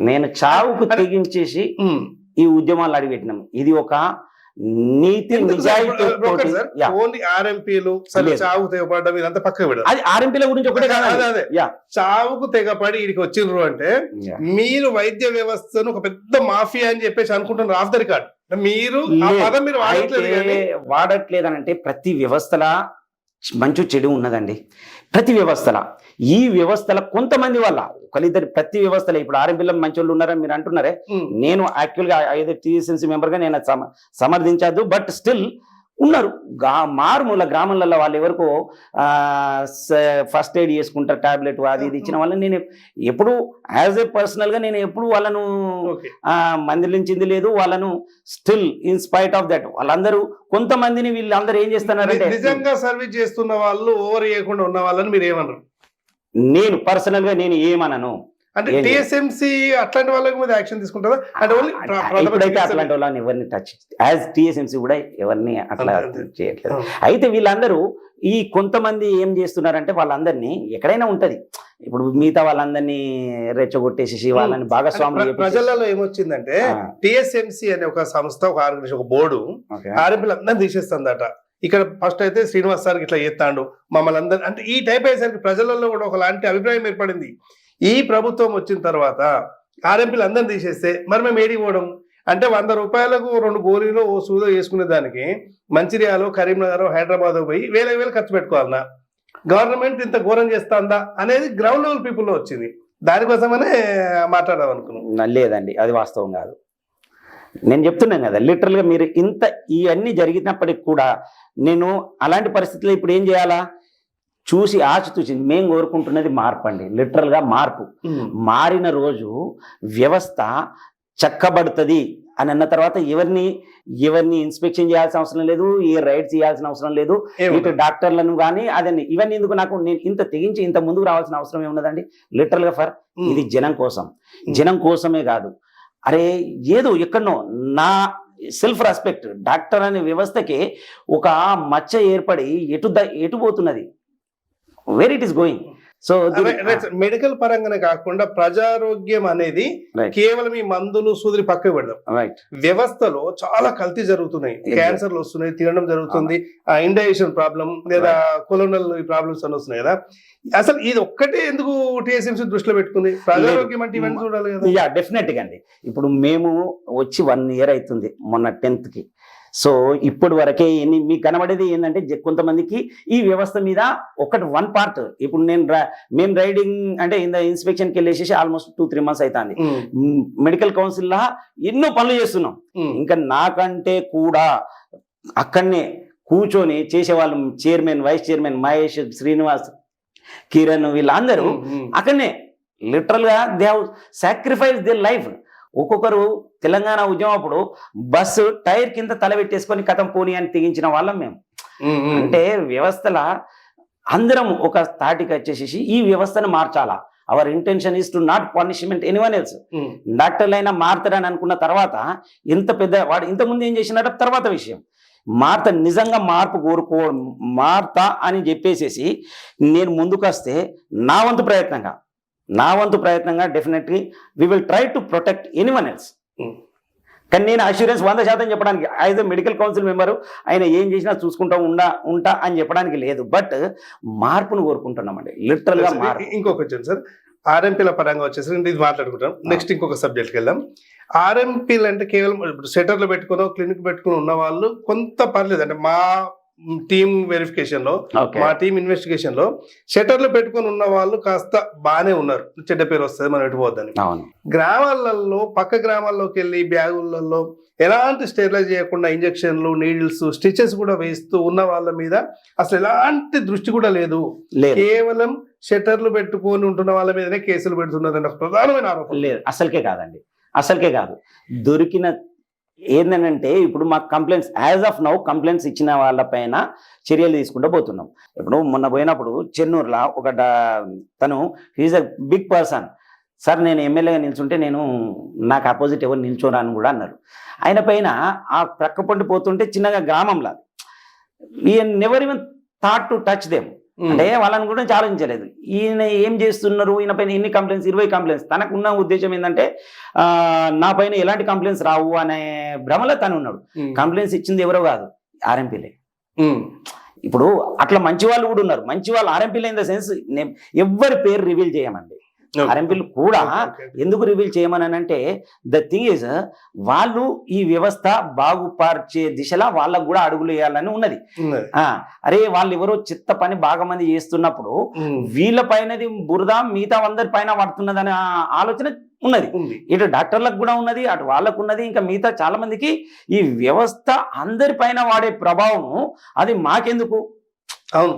నేను చావుకు తెగించేసి ఈ ఉద్యమాలు అడిగిపెట్టినాం. ఇది ఒక నీతి నిజాయితీ. ఓన్లీ ఆర్ఎంపీలు చావుకు తెగపడడం ఇదంతా పక్కకు పెడదాం. అది ఆర్ఎంపీల గురించి ఒకటే కాదు. చావుకు తెగపడి ఇక్కడికి వచ్చిండ్రు అంటే మీరు వైద్య వ్యవస్థను ఒక పెద్ద మాఫియా అని చెప్పేసి అనుకుంటున్నారు ఆఫ్ ద రికార్డ్. మీరు వాడట్లేదు అని అంటే ప్రతి వ్యవస్థలా మంచి చెడు ఉన్నదండి. ప్రతి వ్యవస్థల, ఈ వ్యవస్థల కొంతమంది వల్ల ఒకరిద్దరు, ప్రతి వ్యవస్థలో ఇప్పుడు ఆర్ఎంపీలో మంచి వాళ్ళు ఉన్నారని మీరు అంటున్నారే. నేను యాక్చువల్ గా టీఎస్ఎంసీ మెంబర్ గా నేను సమర్థించద్దు, బట్ స్టిల్ ఉన్నారు. మారుమూల గ్రామాలలో వాళ్ళు ఎవరికో ఫస్ట్ ఎయిడ్ చేసుకుంటారు, టాబ్లెట్ అది ఇది ఇచ్చిన వాళ్ళని నేను ఎప్పుడు యాజ్ ఏ పర్సనల్ గా నేను ఎప్పుడు వాళ్ళను మందలించింది లేదు. వాళ్ళను still in spite of that వాళ్ళందరూ కొంతమందిని వీళ్ళందరూ ఏం చేస్తున్నారంటే నిజంగా సర్వీస్ చేస్తున్న వాళ్ళు ఓవర్ చేయకుండా ఉన్న వాళ్ళని మీరు ఏమన్నారు? నేను పర్సనల్ గా నేను ఏమనను. అంటే టీఎస్ఎంసీ అట్లాంటి వాళ్ళకి మీద యాక్షన్ తీసుకుంటారా? అంటే ఇప్పుడైతే అట్లాంటి వాళ్ళని ఎవరిని టచ్, యాజ్ టీఎస్ఎంసీ కూడా ఎవరిని అట్లా చేయట్లేదు. అయితే వీళ్ళందరూ ఈ కొంతమంది ఏం చేస్తున్నారంటే వాళ్ళందరినీ ఎక్కడైనా ఉంటది, ఇప్పుడు మిగతా వాళ్ళందరినీ రెచ్చగొట్టేసి వాళ్ళని భాగస్వాములు. ప్రజలలో ఏమొచ్చిందంటే టీఎస్ఎంసీ అనే ఒక సంస్థ, ఒక ఆర్గనైజేషన్, ఒక బోర్డు ఆర్ఎంపీలందరినీ తీసేస్తుందట. ఇక్కడ ఫస్ట్ అయితే శ్రీనివాస్ సార్కి ఇట్లా చేస్తాడు మమ్మల్ని అందరు అంటే ఈ టైప్ అయ్యేసరికి ప్రజలలో కూడా ఒకలాంటి అభిప్రాయం ఏర్పడింది. ఈ ప్రభుత్వం వచ్చిన తర్వాత ఆర్ఎంపీలు అందరిని తీసేస్తే మరి మేము ఏడికి పోవడం అంటే 100 రూపాయలకు 2 గోళీలు ఓ సూదో వేసుకునే దానికి మంచిర్యాలు, కరీంనగర్, హైదరాబాద్ పోయి వేల ఖర్చు పెట్టుకోవాలన్నా గవర్నమెంట్ ఇంత ఘోరం చేస్తుందా అనేది గ్రౌండ్ లెవెల్ పీపుల్లో వచ్చింది. దానికోసమనే మాట్లాడదాం అనుకున్నాం. లేదండి, అది వాస్తవం కాదు. నేను చెప్తున్నాను కదా, లిటరల్ గా మీరు ఇంత ఇవన్నీ జరిగినప్పటికి కూడా నేను అలాంటి పరిస్థితుల్లో ఇప్పుడు ఏం చేయాలా చూసి ఆచితూచి మేము కోరుకుంటున్నది మార్పు అండి. లిటరల్ గా మార్పు. మారిన రోజు వ్యవస్థ చక్కబడుతుంది అని అన్న తర్వాత ఎవరిని ఇన్స్పెక్షన్ చేయాల్సిన అవసరం లేదు, ఏ రైడ్స్ చేయాల్సిన అవసరం లేదు, ఇటు డాక్టర్లను కానీ అదని ఇవన్నీ ఎందుకు. నాకు నేను ఇంత తెగించి ఇంత ముందుకు రావాల్సిన అవసరం ఏమున్నదండి? లిటరల్ గా ఇది జనం కోసం, జనం కోసమే కాదు. అరే ఏదో ఎక్కడనో నా సెల్ఫ్ రెస్పెక్ట్, డాక్టర్ అనే వ్యవస్థకి ఒక మచ్చ ఏర్పడి ఎటు పోతున్నది, where it is going. So medical పరంగానే కాకుండా ప్రజారోగ్యం అనేది కేవలం ఈ మందులు సూదిని పక్కకు పెడదాం. వ్యవస్థలో చాలా కల్తీ జరుగుతున్నాయి, క్యాన్సర్లు వస్తున్నాయి, తినడం జరుగుతుంది, ఇండైజెషన్ ప్రాబ్లం లేదా కొలోనల్ ప్రాబ్లమ్స్ అని వస్తున్నాయి కదా. అసలు ఇది ఒక్కటే ఎందుకు టీఎస్ఎంసీ దృష్టిలో పెట్టుకుంది? ప్రజారోగ్యం అంటే ఇవన్నీ చూడాలి కదా. యా, డెఫినెట్ గా అండి. ఇప్పుడు మేము వచ్చి 1 year అవుతుంది, మొన్న 10th కి. సో ఇప్పటి వరకే మీకు కనబడేది ఏంటంటే కొంతమందికి ఈ వ్యవస్థ మీద వన్ పార్ట్. ఇప్పుడు మేము రైడింగ్ అంటే ఇన్స్పెక్షన్కి వెళ్ళేసి ఆల్మోస్ట్ 2-3 months అవుతుంది. మెడికల్ కౌన్సిల్ లా ఎన్నో పనులు చేస్తున్నాం. ఇంకా నాకంటే కూడా అక్కడనే కూర్చొని చేసేవాళ్ళు chairman, vice chairman Mahesh, Srinivas, Kiran వీళ్ళందరూ అక్కడనే లిటరల్ గా they have sacrifice their life. ఒక్కొక్కరు తెలంగాణ ఉద్యమం అప్పుడు బస్సు టైర్ కింద తల పెట్టేసుకొని కథం పోనీ అని తెగించిన వాళ్ళం మేము. అంటే వ్యవస్థల అందరం ఒక తాటికి వచ్చేసేసి ఈ వ్యవస్థను మార్చాలా. Our intention is to not punishment anyone else. డాక్టర్లు అయినా మారుతారని అనుకున్న తర్వాత ఎంత పెద్ద వాడు ఇంతకుముందు ఏం చేసినాడో తర్వాత విషయం. మారతా, నిజంగా మార్పు మారతా అని చెప్పేసేసి నేను ముందుకొస్తే నా వంతు ప్రయత్నంగా definitely we will try to protect anyone else. కానీ నేను అష్యూరెన్స్ 100% చెప్పడానికి as a medical council member ఆయన ఏం చేసినా చూసుకుంటా ఉంటా అని చెప్పడానికి లేదు. బట్ మార్పును కోరుకుంటున్నామండి, లిటరల్ గా మార్పు. ఇంకొక క్వశ్చన్ సార్, ఆర్ఎంపీల పరంగా వచ్చేసి ఇది మాట్లాడుకుంటాం. నెక్స్ట్ ఇంకొక సబ్జెక్ట్కి వెళ్దాం. ఆర్ఎంపీలు అంటే కేవలం ఇప్పుడు సెటర్లు పెట్టుకుని క్లినిక్ పెట్టుకుని ఉన్న వాళ్ళు కొంత పర్లేదు, అంటే మా టీమ్ వెరిఫికేషన్ లో, మా టీమ్ ఇన్వెస్టిగేషన్ లో షటర్లు పెట్టుకుని ఉన్న వాళ్ళు కాస్త బాగానే ఉన్నారు, చెడ్డ పేరు వస్తుంది మనం ఎటుపోద్దని. గ్రామాలలో పక్క గ్రామాల్లోకి వెళ్ళి బ్యాగులలో ఎలాంటి స్టెరిలైజ్ చేయకుండా ఇంజక్షన్లు, నీడిల్స్, స్టిచెస్ కూడా వేస్తూ ఉన్న వాళ్ళ మీద అసలు ఎలాంటి దృష్టి కూడా లేదు. కేవలం షటర్లు పెట్టుకొని ఉంటున్న వాళ్ళ మీదనే కేసులు పెడుతున్నారు ప్రధానమైన ఆరోపణ. లేదు, అసలుకే కాదు. దొరికిన ఏంటంటే ఇప్పుడు మాకు complaints as of now complaints ఇచ్చిన వాళ్ళపైన చర్యలు తీసుకుంటూ పోతున్నాం. ఇప్పుడు మొన్న పోయినప్పుడు చెన్నూరులో ఒక తను is a big person sir, నేను ఎమ్మెల్యేగా నిల్చుంటే నాకు అపోజిట్ ఎవరు నిల్చోరా అని కూడా అన్నారు. ఆయన పైన ఆ ప్రక్క పండి పోతుంటే చిన్నగా గ్రామంలో never even thought to touch them, అంటే వాళ్ళని గురించి ఆలోచించలేదు. ఈయన ఏం చేస్తున్నారు, ఈయన పైన ఎన్ని కంప్లైంట్స్, 20 కంప్లైంట్స్. తనకున్న ఉద్దేశం ఏంటంటే నా పైన ఎలాంటి కంప్లైంట్స్ రావు అనే భ్రమలో తను ఉన్నాడు. కంప్లైంట్స్ ఇచ్చింది ఎవరో కాదు, ఆర్ఎంపీలే. ఇప్పుడు అట్లా మంచి వాళ్ళు కూడా ఉన్నారు. మంచి వాళ్ళు ఆర్ఎంపీలే ఇన్ ద సెన్స్ ఎవరి పేరు రివీల్ చేయమండి. ఆర్ఎంపీలు కూడా ఎందుకు రివీల్ చేయమని అంటే ద థింగ్ ఈజ్ వాళ్ళు ఈ వ్యవస్థ బాగుపరిచే దిశలా వాళ్ళకు కూడా అడుగులు వేయాలని ఉన్నది. అరే వాళ్ళు ఎవరో చిత్త పని బాగా మంది చేస్తున్నప్పుడు వీళ్ళ పైనది బురద మిగతా అందరి పైన పడుతున్నదనే ఆలోచన ఉన్నది. ఇటు డాక్టర్లకు కూడా ఉన్నది, అటు వాళ్ళకు ఉన్నది, ఇంకా మిగతా చాలా మందికి ఈ వ్యవస్థ అందరి పైన వాడే ప్రభావం అది మాకెందుకు. అవును,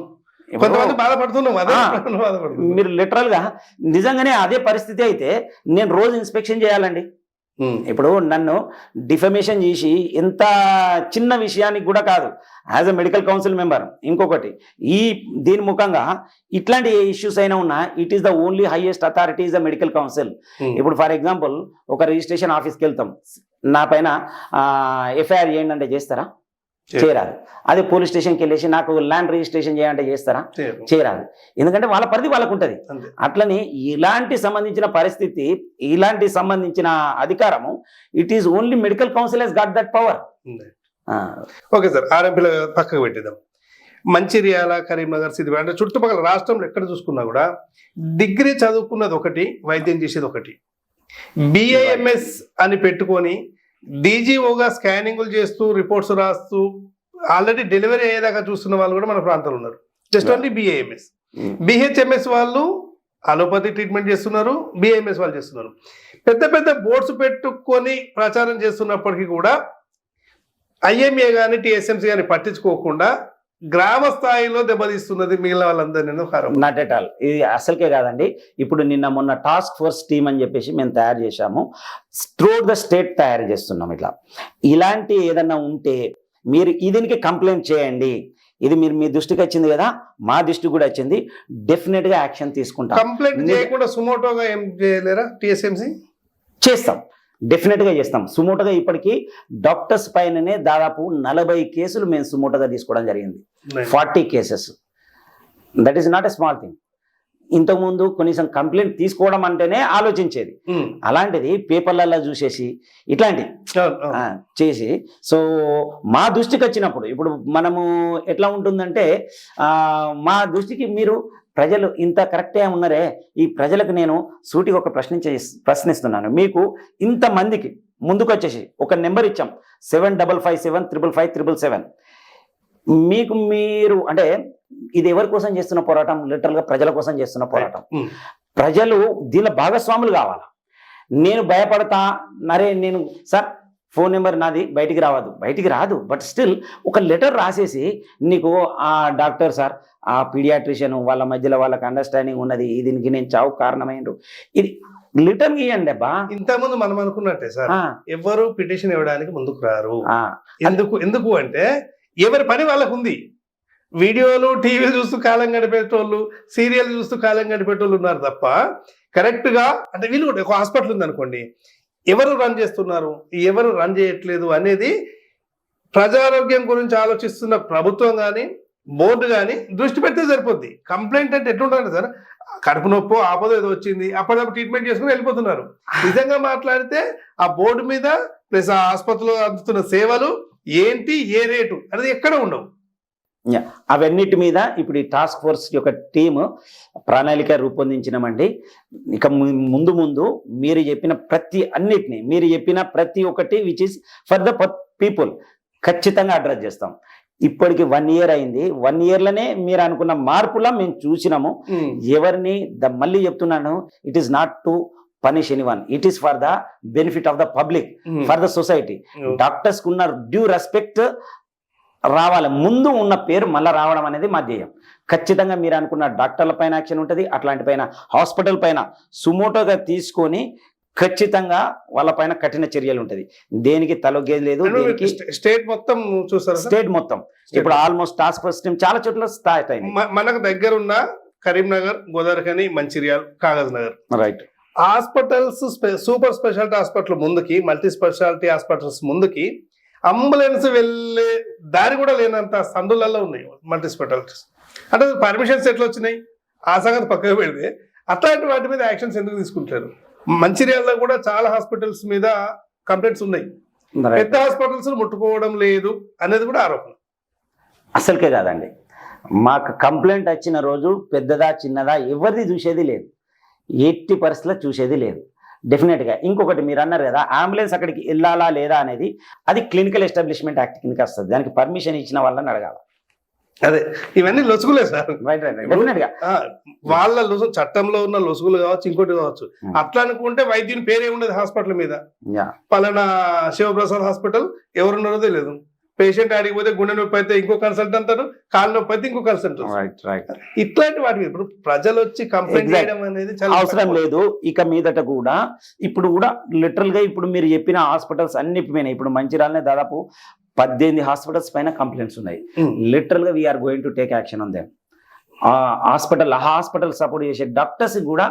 మీరు లిటరల్ గా నిజంగానే అదే పరిస్థితి అయితే నేను రోజు ఇన్స్పెక్షన్ చేయాలండి. ఇప్పుడు నన్ను డిఫమేషన్ చేసి ఎంత చిన్న విషయానికి కూడా కాదు, as a medical council member. ఇంకొకటి దీని ముఖంగా ఇట్లాంటి ఇష్యూస్ అయినా ఉన్నా it is the only highest authority is the medical council. ఇప్పుడు ఫర్ ఎగ్జాంపుల్ ఒక రిజిస్ట్రేషన్ ఆఫీస్కి వెళ్తాం, నా పైన ఎఫ్ఐఆర్ చేయండి అంటే చేస్తారా? చేయరాదు. అదే పోలీస్ స్టేషన్కి వెళ్ళేసి నాకు ల్యాండ్ రిజిస్ట్రేషన్ చేయాలంటే చేస్తారా? చేయరాదు. ఎందుకంటే వాళ్ళ పరిధి వాళ్ళకు ఉంటుంది. అట్లని ఇలాంటి సంబంధించిన పరిస్థితి, ఇలాంటి సంబంధించిన అధికారము it is only medical council has got that power. Okay sir, ఆర్ఎంపీల పక్కకు పెట్టిద్దాం. మంచిర్యాల, కరీంనగర్, సిద్దిపేట అంటే చుట్టుపక్కల రాష్ట్రంలో ఎక్కడ చూసుకున్నా కూడా డిగ్రీ చదువుకున్నది ఒకటి, వైద్యం చేసేది ఒకటి. బిఏఎంఎస్ అని పెట్టుకొని డీజీఓగా స్కానింగ్లు చేస్తూ రిపోర్ట్స్ రాస్తూ ఆల్రెడీ డెలివరీ అయ్యేదాకా చూస్తున్న వాళ్ళు కూడా మన ప్రాంతంలో ఉన్నారు. Just only BAMS. బిహెచ్ఎంఎస్ వాళ్ళు అలోపతి ట్రీట్మెంట్ చేస్తున్నారు, బిఏఎంఎస్ వాళ్ళు చేస్తున్నారు. పెద్ద పెద్ద బోర్డ్స్ పెట్టుకొని ప్రచారం చేస్తున్నప్పటికీ కూడా ఐఎంఏ కానీ టిఎస్ఎంసీ కానీ పట్టించుకోకుండా గ్రామ స్థాయిలో దెబ్బతీస్తున్నది మిగిలిన వాళ్ళందరినీ. Not at all. ఇది అసలుకే కాదండి. ఇప్పుడు మొన్న టాస్క్ ఫోర్స్ టీమ్ అని చెప్పేసి మేము తయారు చేశాము. త్రూఅవుట్ ద స్టేట్ తయారు చేస్తున్నాం. ఇలాంటి ఏదన్నా ఉంటే మీరు దీనికి కంప్లైంట్ చేయండి. ఇది మీ దృష్టికి వచ్చింది కదా, మా దృష్టికి కూడా వచ్చింది, డెఫినెట్ గా యాక్షన్ తీసుకుంటాం. కంప్లైంట్ చేయకుండా సుమోటోగా ఏం చేయలేరా? టిఎస్ఎంసీ చేస్తాం, డెఫినెట్ గా చేస్తాం. సుమోటోగా ఇప్పటికీ డాక్టర్స్ పైననే దాదాపు 40 కేసులు మేము సుమోటోగా తీసుకోవడం జరిగింది. 40 cases. That is not a small thing. ఇంతకుముందు కనీసం కంప్లైంట్ తీసుకోవడం అంటేనే ఆలోచించేది. అలాంటిది పేపర్లలో చూసేసి ఇట్లాంటి చేసి సో మా దృష్టికి వచ్చినప్పుడు ఇప్పుడు మనము ఎట్లా ఉంటుందంటే మా దృష్టికి మీరు ప్రజలు ఇంత కరెక్టే ఉన్నారే, ఈ ప్రజలకు నేను సూటిగా ఒక ప్రశ్నిస్తున్నాను. మీకు ఇంతమందికి ముందుకు వచ్చేసి ఒక నెంబర్ ఇచ్చాం 75575577. మీకు మీరు అంటే ఇది ఎవరి కోసం చేస్తున్న పోరాటం? లిటరల్ గా ప్రజల కోసం చేస్తున్న పోరాటం. ప్రజలు దీనిలో భాగస్వాములు కావాలా. నేను భయపడతా, నేను సార్ ఫోన్ నెంబర్ నాది బయటికి రాదు, బట్ స్టిల్ ఒక లెటర్ రాసేసి నీకు ఆ డాక్టర్ సార్, ఆ పీడియాట్రిషియన్ వాళ్ళ మధ్యలో వాళ్ళకి అండర్స్టాండింగ్ ఉన్నది, దీనికి నేను చావు కారణమైండు, ఇది రిటర్న్ ఇవ్వండి అబ్బా. ఇంతకుముందు మనం అనుకున్నట్టే సార్, ఎవరు పిటిషన్ ఇవ్వడానికి ముందుకు రారు. ఎందుకు అంటే ఎవరి పని వాళ్ళకు ఉంది. వీడియోలు టీవీలు చూస్తూ కాలం గడిపేటోళ్ళు, సీరియల్ చూస్తూ కాలం గడిపేటోళ్ళు ఉన్నారు తప్ప కరెక్ట్ గా అంటే వీళ్ళు కూడా ఒక హాస్పిటల్ ఉంది అనుకోండి, ఎవరు రన్ చేస్తున్నారు, ఎవరు రన్ చేయట్లేదు అనేది ప్రజారోగ్యం గురించి ఆలోచిస్తున్న ప్రభుత్వం కానీ బోర్డు కానీ దృష్టి పెడితే సరిపోద్ది. కంప్లైంట్ అంటే ఎట్లుంటుంది సార్, కడుపు నొప్పి ఆపద ఏదో వచ్చింది అప్పటికప్పుడు ట్రీట్మెంట్ చేసుకుని వెళ్ళిపోతున్నారు. నిజంగా మాట్లాడితే ఆ బోర్డు మీద ప్లస్ ఆ ఆసుపత్రిలో అందుతున్న సేవలు ఏంటి, ఏ రేటు అనేది ఎక్కడ ఉండవు. అవన్నిటి మీద ఇప్పుడు ఈ టాస్క్ ఫోర్స్ యొక్క టీము ప్రణాళిక రూపొందించినామండి. ఇక ముందు ముందు మీరు చెప్పిన ప్రతి ఒక్కటి which is for the people ఖచ్చితంగా అడ్రస్ చేస్తాం. ఇప్పటికి 1 year అయింది. 1 yearలోనే మీరు అనుకున్న మార్పులా మేము చూసినాము. ఎవరిని మళ్ళీ చెప్తున్నాను, it is not to punish anyone, it is for the benefit of the public, for the society. Doctors కు ఉన్న డ్యూ రెస్పెక్ట్ రావాలి, ముందు ఉన్న పేరు మళ్ళీ రావడం అనేది మా ధ్యేయం. ఖచ్చితంగా మీరు అనుకున్న డాక్టర్ల పైన యాక్షన్ ఉంటుంది, అట్లాంటి పైన హాస్పిటల్ పైన సుమోటోగా తీసుకొని ఖచ్చితంగా వాళ్ళ పైన కఠిన చర్యలు ఉంటుంది. దేనికి తలొగ్గేది లేదు. స్టేట్ మొత్తం చూస్తారు, స్టేట్ మొత్తం ఇప్పుడు ఆల్మోస్ట్ టాస్క్ ఫోర్స్ టీమ్ చాలా చోట్ల స్టార్ట్ అయింది. మనకు దగ్గర ఉన్న Karimnagar, Godavarikhani, Mancherial, Kagaz Nagar right hospitals, super speciality hospital ముందుకి, మల్టీ స్పెషాలిటీ హాస్పిటల్స్ ముందుకి అంబులెన్స్ వెళ్ళే దారి కూడా లేనంత సందులలో ఉన్నాయి మల్టీ స్పెషాలిటీస్. అంటే పర్మిషన్స్ ఎట్లా వచ్చినాయి ఆ సంగతి పక్కకు పెడితే అట్లాంటి వాటి మీద యాక్షన్స్ ఎందుకు తీసుకుంటారు? మంచిర్యాలలో కూడా చాలా హాస్పిటల్స్ మీద కంప్లైంట్స్ ఉన్నాయి, పెద్ద హాస్పిటల్స్ ముట్టుకోవడం లేదు అనేది కూడా ఆరోపణ. అసలుకే కాదండి, మాకు కంప్లైంట్ వచ్చిన రోజు పెద్దదా చిన్నదా ఎవరిది చూసేది లేదు, ఎట్టి పరిస్థితుల్లో చూసేది లేదు. డెఫినెట్గా ఇంకొకటి మీరు అన్నారు కదా, అంబులెన్స్ అక్కడికి వెళ్ళాలా లేదా అనేది అది క్లినికల్ ఎస్టాబ్లిష్మెంట్ యాక్ట్ కిందకి వస్తుంది. దానికి పర్మిషన్ ఇచ్చిన వాళ్ళని అడగాలి. అదే ఇవన్నీ లొసుగులే సార్. డెఫినెట్గా వాళ్ళ చట్టంలో ఉన్న లొసుగులు కావచ్చు, ఇంకోటి కావచ్చు. అట్లా అనుకుంటే వైద్యుని పేరే ఉండదు హాస్పిటల్ మీద. పలానా శివప్రసాద్ హాస్పిటల్ ఎవరున్నారో తెలియదు. పేషెంట్ ఆడికి పోతే గుండె నొప్పి అయితే ఇంకో కన్సల్ట్ అంటారు, కాళ్ళ నొప్పి అయితే ఇంకో కన్సల్ట్. ఇట్లాంటి వాటి ఇప్పుడు ప్రజలు వచ్చి కంప్లైంట్ చేయడం అనేది చాలా అవసరం లేదు. ఇక మీదట కూడా ఇప్పుడు కూడా లిటరల్ గా ఇప్పుడు మీరు చెప్పిన హాస్పిటల్స్ అన్ని పోయినాయి. ఇప్పుడు మంచిర్యాలనే దాదాపు 18 హాస్పిటల్స్ పైన కంప్లైంట్స్ ఉన్నాయి. లిటరల్ గా we are going to take action on them. Hospital support చేసే డాక్టర్స్ కూడా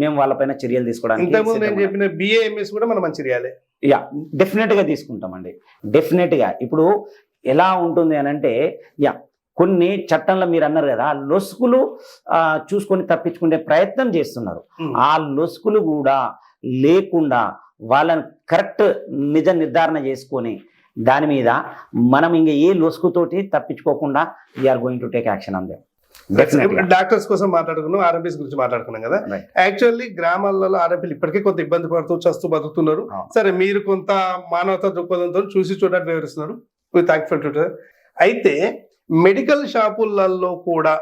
మేము వాళ్ళపైన చర్యలు తీసుకోవడానికి BAMS కూడా మనం మంచిర్యాలే డెఫినెట్ గా తీసుకుంటామండి. డెఫినెట్ గా ఇప్పుడు ఎలా ఉంటుంది అని అంటే కొన్ని చట్టంలో మీరు అన్నారు కదా, లొసుకులు చూసుకొని తప్పించుకునే ప్రయత్నం చేస్తున్నారు. ఆ లొసుకులు కూడా లేకుండా వాళ్ళని కరెక్ట్ నిజ నిర్ధారణ చేసుకొని దాని మీద మనం ఇంకా ఏ లొసుకుతోటి తప్పించుకోకుండా we are going to take action on them. Doctors కోసం మాట్లాడుకున్నాం, ఆర్ఎంపీస్ గురించి మాట్లాడుకున్నాం కదా. యాక్చువల్లీ గ్రామాలలో ఆర్ఎంపీలు ఇప్పటికే కొంత ఇబ్బంది పడుతూ చస్తూ బతుకుతున్నారు. సరే, మీరు కొంత మానవతా దృక్పథంతో చూసి చూడడానికి వివరిస్తున్నారు. Thankful to sir. అయితే మెడికల్ షాపులలో కూడా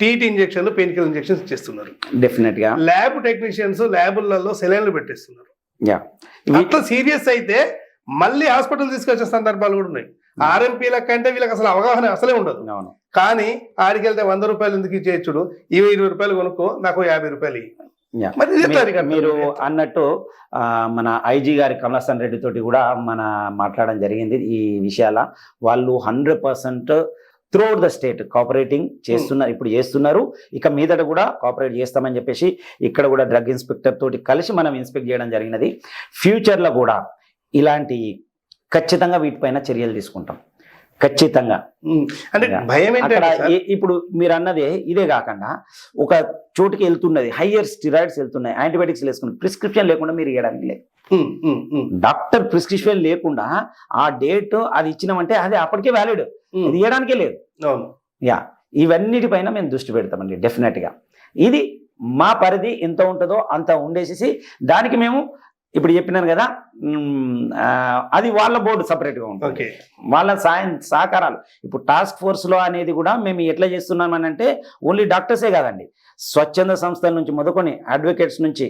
టీటీ ఇంజెక్షన్లు, పెయిన్ కిల్లర్ ఇంజెక్షన్స్ ఇచ్చేస్తున్నారు. డెఫినెట్ గా ల్యాబ్ టెక్నీషియన్స్ ల్యాబులలో సెలైన్లు పెట్టేస్తున్నారు. అట్లా సీరియస్ అయితే మళ్ళీ హాస్పిటల్ తీసుకొచ్చే సందర్భాలు కూడా ఉన్నాయి. ఆర్ఎంపీల కంటే వీళ్ళకి అసలు అవగాహన అసలే ఉండదు. కానీ ఆడికి వెళ్తే 100 రూపాయలు ఎందుకు ఇచ్చేయచ్చుడు, 20 రూపాయలు కొనుక్కో, నాకు 50 రూపాయలు. మీరు అన్నట్టు మన ఐజీ గారి కమలాసన్ రెడ్డి తోటి కూడా మాట్లాడడం జరిగింది ఈ విషయాల. వాళ్ళు 100% త్రూఅవుట్ ద స్టేట్ కోఆపరేటింగ్ చేస్తున్నారు, ఇప్పుడు చేస్తున్నారు. ఇక మీదట కూడా కోఆపరేట్ చేస్తామని చెప్పేసి ఇక్కడ కూడా డ్రగ్ ఇన్స్పెక్టర్ తోటి కలిసి మనం ఇన్స్పెక్ట్ చేయడం జరిగినది. ఫ్యూచర్లో కూడా ఇలాంటి ఖచ్చితంగా వీటిపైన చర్యలు తీసుకుంటాం ఖచ్చితంగా. అంటే భయం ఇప్పుడు మీరు అన్నదే ఇదే కాకుండా ఒక చోటుకి వెళ్తున్నది, హయ్యర్ స్టిరాయిడ్స్ వెళ్తున్నాయి, యాంటీబయాటిక్స్ వేసుకుని ప్రిస్క్రిప్షన్ లేకుండా మీరు ఇవ్వడానికి లేదు. డాక్టర్ ప్రిస్క్రిప్షన్ లేకుండా ఆ డేట్ అది ఇచ్చినామంటే అది అప్పటికే వ్యాలిడ్, అది ఇవ్వడానికే లేదు. ఇవన్నిటిపైన మేము దృష్టి పెడతామండి. డెఫినెట్ గా ఇది మా పరిధి ఎంత ఉంటుందో అంత ఉండేసేసి దానికి మేము ఇప్పుడు చెప్పినాను కదా, అది వాళ్ళ బోర్డు సపరేట్గా ఉంటుంది, వాళ్ళ సహకారాలు. ఇప్పుడు టాస్క్ ఫోర్స్లో అనేది కూడా మేము ఎట్లా చేస్తున్నామని అంటే ఓన్లీ డాక్టర్సే కాదండి, స్వచ్ఛంద సంస్థల నుంచి మొదలుకొని అడ్వకేట్స్ నుంచి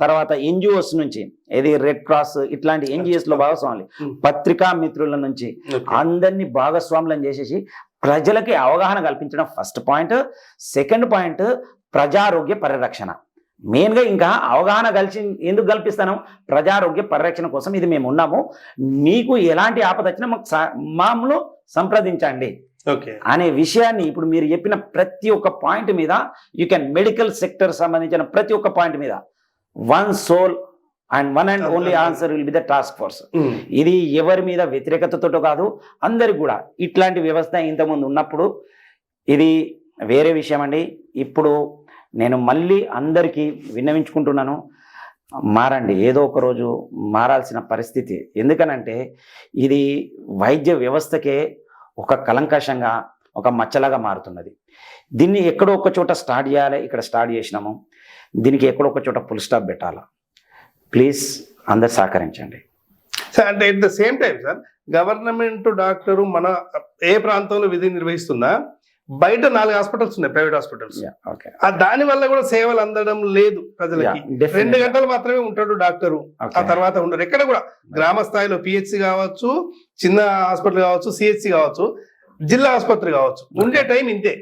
తర్వాత NGOs నుంచి, ఇది రెడ్ క్రాస్ ఇట్లాంటి NGOs లో భాగస్వాములు, పత్రికా మిత్రుల నుంచి అందరినీ భాగస్వాములను చేసేసి ప్రజలకి అవగాహన కల్పించడం ఫస్ట్ పాయింట్. సెకండ్ పాయింట్ ప్రజారోగ్య పరిరక్షణ. మెయిన్గా ఇంకా అవగాహన ఎందుకు కల్పిస్తాను, ప్రజారోగ్య పరిరక్షణ కోసం ఇది మేము ఉన్నాము. మీకు ఎలాంటి ఆపద వచ్చినా మామూలు సంప్రదించండి అనే విషయాన్ని ఇప్పుడు మీరు చెప్పిన ప్రతి ఒక్క పాయింట్ మీద యూ కెన్ మెడికల్ సెక్టర్ సంబంధించిన ప్రతి ఒక్క పాయింట్ మీద 1 sole and one and only answer will be the task force. ఇది ఎవరి మీద వ్యతిరేకతతో కాదు, అందరికి కూడా ఇట్లాంటి వ్యవస్థ ఇంతకుముందు ఉన్నప్పుడు ఇది వేరే విషయం అండి. ఇప్పుడు నేను మళ్ళీ అందరికీ విన్నవించుకుంటున్నాను, మారండి, ఏదో ఒక రోజు మారాల్సిన పరిస్థితి. ఎందుకనంటే ఇది వైద్య వ్యవస్థకే ఒక కలంకషంగా, ఒక మచ్చలాగా మారుతున్నది. దీన్ని ఎక్కడో ఒక చోట స్టార్ట్ చేయాలి, ఇక్కడ స్టార్ట్ చేసినాము, దీనికి ఎక్కడో ఒక చోట ఫుల్ స్టాప్ పెట్టాలా. ప్లీజ్ అందరు సహకరించండి సార్. అంటే at the same time sir, government doctor మన ఏ ప్రాంతంలో విధి నిర్వహిస్తున్నా బయట 4 హాస్పిటల్స్ ఉన్నాయి, ప్రైవేట్ హాస్పిటల్స్. దాని వల్ల కూడా సేవలు అందడం లేదు ప్రజలకి. 2 గంటలు మాత్రమే ఉంటాడు డాక్టరు, ఆ తర్వాత ఉండరు. ఎక్కడ కూడా గ్రామ స్థాయిలో పిహెచ్సి కావచ్చు, చిన్న హాస్పిటల్ కావచ్చు, సిహెచ్సి కావచ్చు, జిల్లా ఆసుపత్రి కావచ్చు, ఉండే టైం ఇంతే.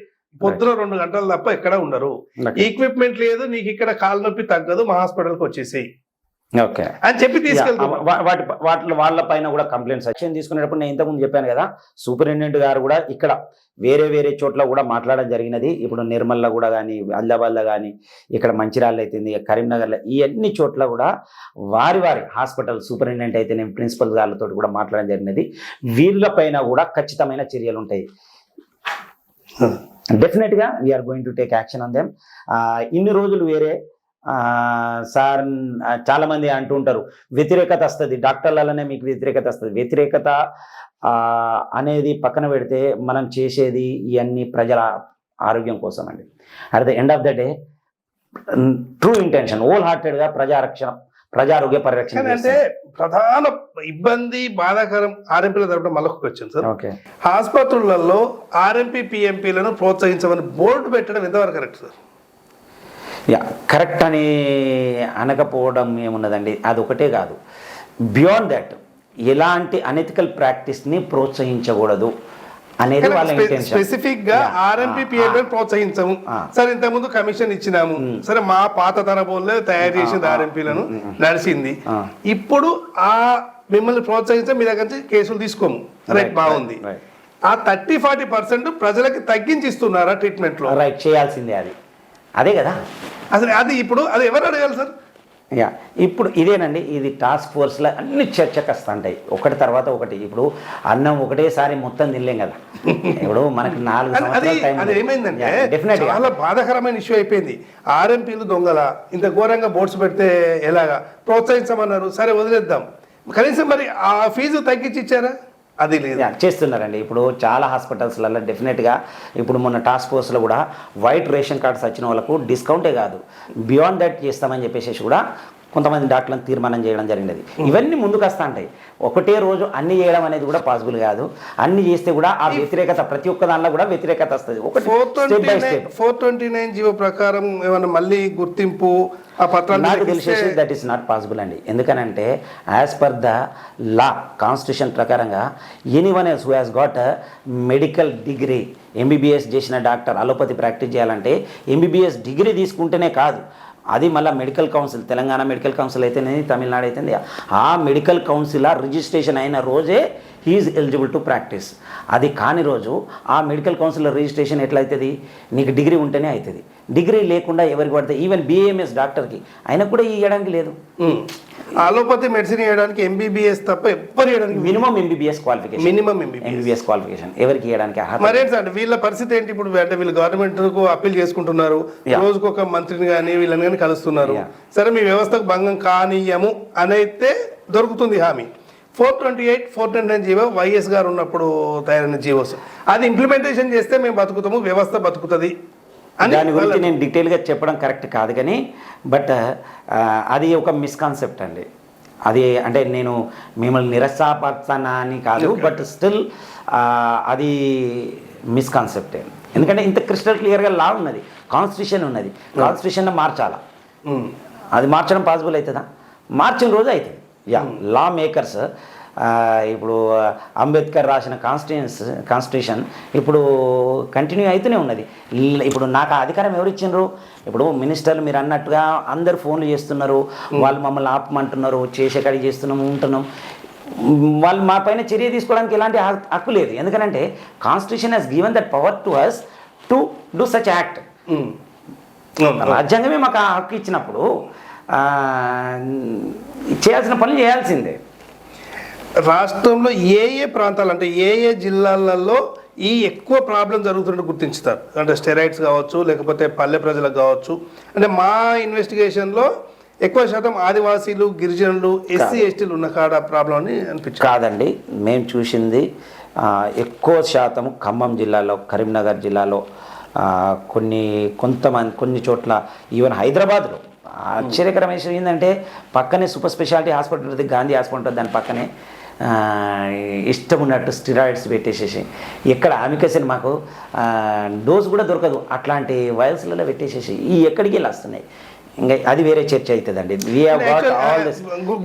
పొద్దున 2 గంటలు తప్ప ఎక్కడ ఉండరు. ఈక్విప్మెంట్ లేదు, నీకు ఇక్కడ కాలు నొప్పి తగ్గదు, మా హాస్పిటల్కి వచ్చేసేయి ఓకే అని చెప్పి తీసుకెళ్తాం. వాళ్ళ పైన కూడా కంప్లైంట్స్ యాక్షన్ తీసుకునేటప్పుడు నేను ఇంతకుముందు చెప్పాను కదా, సూపరింటెండెంట్ గారు కూడా ఇక్కడ వేరే చోట్ల కూడా మాట్లాడడం జరిగినది. ఇప్పుడు నిర్మల్లో కూడా కానీ, ఆదిలాబాద్లో కానీ, ఇక్కడ మంచిర్యాలలో అయితేంది, కరీంనగర్లో, ఈ అన్ని చోట్ల కూడా వారి హాస్పిటల్ సూపరింటెండెంట్ అయితేనే ప్రిన్సిపల్ గారితో కూడా మాట్లాడడం జరిగినది. వీళ్ళపైన కూడా ఖచ్చితమైన చర్యలు ఉంటాయి. డెఫినెట్గా we are going to take action on them. ఇన్ని రోజులు వేరే సార్ చాలా మంది అంటుంటారు వ్యతిరేకత వస్తుంది, డాక్టర్లలోనే మీకు వ్యతిరేకత వస్తుంది. వ్యతిరేకత అనేది పక్కన పెడితే మనం చేసేది ఇవన్నీ ప్రజల ఆరోగ్యం కోసం అండి. At the end of the day true intention, whole హార్టెడ్గా ప్రజారోగ్య పరిరక్షణ. అంటే ప్రధాన ఇబ్బంది బాధాకరం ఆర్ఎంపీల తరపున మళ్ళొక వచ్చింది సార్. ఓకే, ఆసుపత్రులలో ఆర్ఎంపీ పిఎంపీలను ప్రోత్సహించమని బోర్డు పెట్టడం ఎంతవరకు కరెక్ట్ సార్? కరెక్ట్ అని అనకపోవడం ఏమున్నదండి, అది ఒకటే కాదు, బియాండ్ దట్ ఎలాంటి అనెథికల్ ప్రాక్టీస్ని ప్రోత్సహించకూడదు అనేది వాళ్ళ ఇంటెన్షన్. స్పెసిఫిక్ గా ఆర్ఎంపీ పిఎంపీ ప్రోత్సహించము. సరే, ఇంతకుముందు కమిషన్ ఇచ్చినాము, సరే మా పాత తరబోళ్ళే తయారు చేసింది ఆర్ఎంపీలను, నడిచింది. ఇప్పుడు మిమ్మల్ని ప్రోత్సహించే మీ దగ్గర నుంచి కేసులు తీసుకోము, రైట్, బాగుంది. ఆ 30-40% ప్రజలకి తగ్గించి ఇస్తున్నారా ట్రీట్మెంట్ లో? రైట్, చేయాల్సిందే అదే కదా. అసలు అది ఇప్పుడు అది ఎవరు అడగాలి సార్? ఇప్పుడు ఇదేనండి, ఇది టాస్క్ ఫోర్స్లో అన్ని చర్చకు వస్తుంటాయి, ఒకటి తర్వాత ఒకటి. ఇప్పుడు అన్నం ఒకటేసారి మొత్తం తినలేం కదా. ఇప్పుడు మనకి 4 సంవత్సరాలు అది ఏమైందంటే చాలా బాధాకరమైన ఇష్యూ అయిపోయింది. ఆర్ఎంపీలు దొంగల ఇంత ఘోరంగా బోర్డ్స్ పెడితే ఎలాగా? ప్రోత్సహించమన్నారు, సరే వదిలేద్దాం. కనీసం మరి ఆ ఫీజు తగ్గించి ఇచ్చారా? అది లేదు, చేస్తున్నారండి. ఇప్పుడు చాలా హాస్పిటల్స్లలో డెఫినెట్గా ఇప్పుడు మొన్న టాస్క్ ఫోర్స్లో కూడా వైట్ రేషన్ కార్డ్స్ వచ్చిన వాళ్ళకు డిస్కౌంటే కాదు, బియాండ్ దట్ చేస్తామని చెప్పేసి కూడా కొంతమంది డాక్టర్లను తీర్మానం చేయడం జరిగినది. ఇవన్నీ ముందుకు వస్తూ ఉంటాయి. ఒకటే రోజు అన్ని చేయడం అనేది కూడా పాసిబుల్ కాదు. అన్ని చేస్తే కూడా ఆ వ్యతిరేకత, ప్రతి ఒక్క దానిలో కూడా వ్యతిరేకత వస్తుంది. 429 జీవో ప్రకారం ఏమన్నా మళ్ళీ గుర్తింపు ఆ పత్రాలు నాకు తెలిసేసి దట్ ఈస్ నాట్ పాసిబుల్ అండి. ఎందుకనంటే as per the law, constitution ప్రకారంగా anyone else who has got medical degree, MBBS చేసిన డాక్టర్ అలోపతి ప్రాక్టీస్ చేయాలంటే ఎంబీబీఎస్ డిగ్రీ తీసుకుంటేనే కాదు, అది మళ్ళీ medical council, Telangana medical council అయితేనే, తమిళనాడు అయితేనే, ఆ మెడికల్ కౌన్సిల్ రిజిస్ట్రేషన్ అయిన రోజే హీఈస్ ఎలిజిబుల్ టు ప్రాక్టీస్. అది కాని రోజు ఆ మెడికల్ కౌన్సిల్ రిజిస్ట్రేషన్ ఎట్లయితుంది? నీకు డిగ్రీ ఉంటేనే అవుతుంది. డిగ్రీ లేకుండా ఎవరికి పడితే, ఈవెన్ బిఏఎంఎస్ డాక్టర్కి అయినా కూడా ఇవ్వడానికి లేదు. అలోపతి మెడిసిన్ ఇవ్వడానికి ఎంబీబీఎస్ తప్ప ఎవరు ఇవ్వడానికి minimum MBBS qualification, MBBS qualification ఎవరికి ఇవ్వడానికి? మరేంటి వీళ్ళ పరిస్థితి ఏంటి ఇప్పుడు? అంటే వీళ్ళు గవర్నమెంట్ కు అప్పీల్ చేసుకుంటున్నారు, రోజుకు ఒక మంత్రిని కానీ వీళ్ళని కానీ కలుస్తున్నారు. సరే, మీ వ్యవస్థకు భంగం కానీయము అనైతే దొరుకుతుంది హామీ. 428, 429 జీవో వైఎస్ గారు ఉన్నప్పుడు తయారైన జీవోస్, అది ఇంప్లిమెంటేషన్ చేస్తే మేము బతుకుతాము, వ్యవస్థ బతుకుతుంది. దాని గురించి నేను డీటెయిల్గా చెప్పడం కరెక్ట్ కాదు, కానీ బట్ అది ఒక మిస్కాన్సెప్ట్ అండి. అది అంటే నేను మిమ్మల్ని నిరసాపరచానా అని కాదు, బట్ స్టిల్ అది మిస్కాన్సెప్టే. ఎందుకంటే ఇంత క్రిస్టల్ క్లియర్గా లా ఉన్నది, కాన్స్టిట్యూషన్ ఉన్నది, కాన్స్టిట్యూషన్ మార్చాలా. అది మార్చడం పాసిబుల్ అవుతుందా? మార్చిన రోజు అవుతుంది. లా మేకర్స్ ఇప్పుడు అంబేద్కర్ రాసిన కాన్స్టిట్యూషన్ ఇప్పుడు కంటిన్యూ అయితేనే ఉన్నది. ఇప్పుడు నాకు ఆ అధికారం ఎవరు ఇచ్చినారు? ఇప్పుడు మినిస్టర్లు మీరు అన్నట్టుగా అందరు ఫోన్లు చేస్తున్నారు, వాళ్ళు మమ్మల్ని ఆపమంటున్నారు, చేసేకాడి చేస్తున్నాము, ఉంటున్నాం. వాళ్ళు మా పైన చర్య తీసుకోవడానికి ఎలాంటి హక్కు లేదు. ఎందుకంటే constitution has given that power to us to do such act. రాజ్యాంగమే మాకు ఆ హక్కు ఇచ్చినప్పుడు చేయాల్సిన పనులు చేయాల్సిందే. రాష్ట్రంలో ఏ ఏ ప్రాంతాలు అంటే ఏ ఏ జిల్లాలలో ఈ ఎక్కువ ప్రాబ్లం జరుగుతున్నట్టు గుర్తించుతారు? అంటే స్టెరాయిడ్స్ కావచ్చు, లేకపోతే పల్లె ప్రజలకు కావచ్చు. అంటే మా ఇన్వెస్టిగేషన్లో ఎక్కువ శాతం ఆదివాసీలు, గిరిజనులు, ఎస్సీ ఎస్టీలు ఉన్న కాడ ప్రాబ్లం అని అనిపించింది. కాదండి, మేము చూసింది ఎక్కువ శాతం ఖమ్మం జిల్లాలో, కరీంనగర్ జిల్లాలో, కొన్ని చోట్ల, ఈవెన్ హైదరాబాద్లో. ఆశ్చర్యకరమైన విషయం ఏంటంటే పక్కనే సూపర్ స్పెషాలిటీ హాస్పిటల్ ఉంటుంది, గాంధీ హాస్పిటల్ ఉంటుంది, దాని పక్కనే ఇష్టం ఉన్నట్టు స్టిరాయిడ్స్ పెట్టేసేసి, ఎక్కడ ఆమికేషన్ మాకు డోస్ కూడా దొరకదు అట్లాంటి వయసులలో పెట్టేసేసి ఈ ఎక్కడికి వెళ్ళి వస్తున్నాయి. ఇంకా అది వేరే చర్చ అవుతుందండి.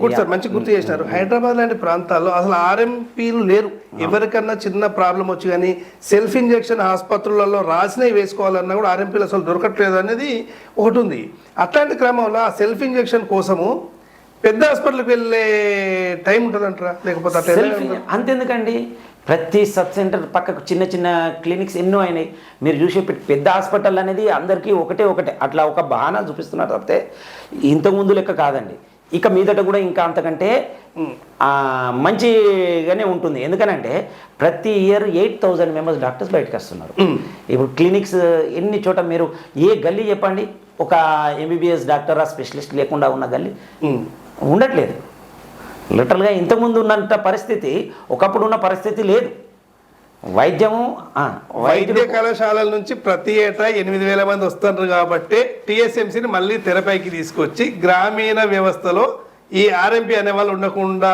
గుడ్ సార్, మంచి గుర్తు చేసినారు. హైదరాబాద్ లాంటి ప్రాంతాల్లో అసలు ఆర్ఎంపీలు లేరు. ఎవరికన్నా చిన్న ప్రాబ్లం వచ్చి కానీ సెల్ఫ్ ఇంజెక్షన్ ఆసుపత్రులలో రాసినవి వేసుకోవాలన్నా కూడా ఆర్ఎంపీలు అసలు దొరకట్లేదు అనేది ఒకటి ఉంది. అట్లాంటి క్రమంలో ఆ సెల్ఫ్ ఇంజెక్షన్ కోసము పెద్ద హాస్పిటల్కి వెళ్ళే టైం ఉంటుందంటారా? లేకపోతే అట్లా అంతెందుకండి, ప్రతి సబ్ సెంటర్ పక్కకు చిన్న చిన్న క్లినిక్స్ ఎన్నో అయినాయి. మీరు చూసే పెద్ద హాస్పిటల్ అనేది అందరికీ ఒకటే అట్లా ఒక బహానా చూపిస్తున్నారు తప్పితే ఇంతకుముందు లెక్క కాదండి. ఇక మీదట కూడా ఇంకా అంతకంటే మంచిగానే ఉంటుంది. ఎందుకనంటే ప్రతి ఇయర్ 8,000 మెంబర్స్ డాక్టర్స్ బయటకు వస్తున్నారు. ఇప్పుడు క్లినిక్స్ ఎన్ని చోట మీరు ఏ గల్లీ చెప్పండి, ఒక ఎంబీబీఎస్ డాక్టర్ స్పెషలిస్ట్ లేకుండా ఉన్న గల్లీ ఉండట్లేదు. లిటరల్గా ఇంతకుముందు ఉన్నంత పరిస్థితి ఒకప్పుడు ఉన్న పరిస్థితి లేదు. వైద్య కళాశాలల నుంచి ప్రతి ఏటా 8,000 మంది వస్తున్నారు కాబట్టి టీఎస్ఎంసీని మళ్ళీ తెరపైకి తీసుకొచ్చి గ్రామీణ వ్యవస్థలో ఈ ఆర్ఎంపీ అనే వాళ్ళు ఉండకుండా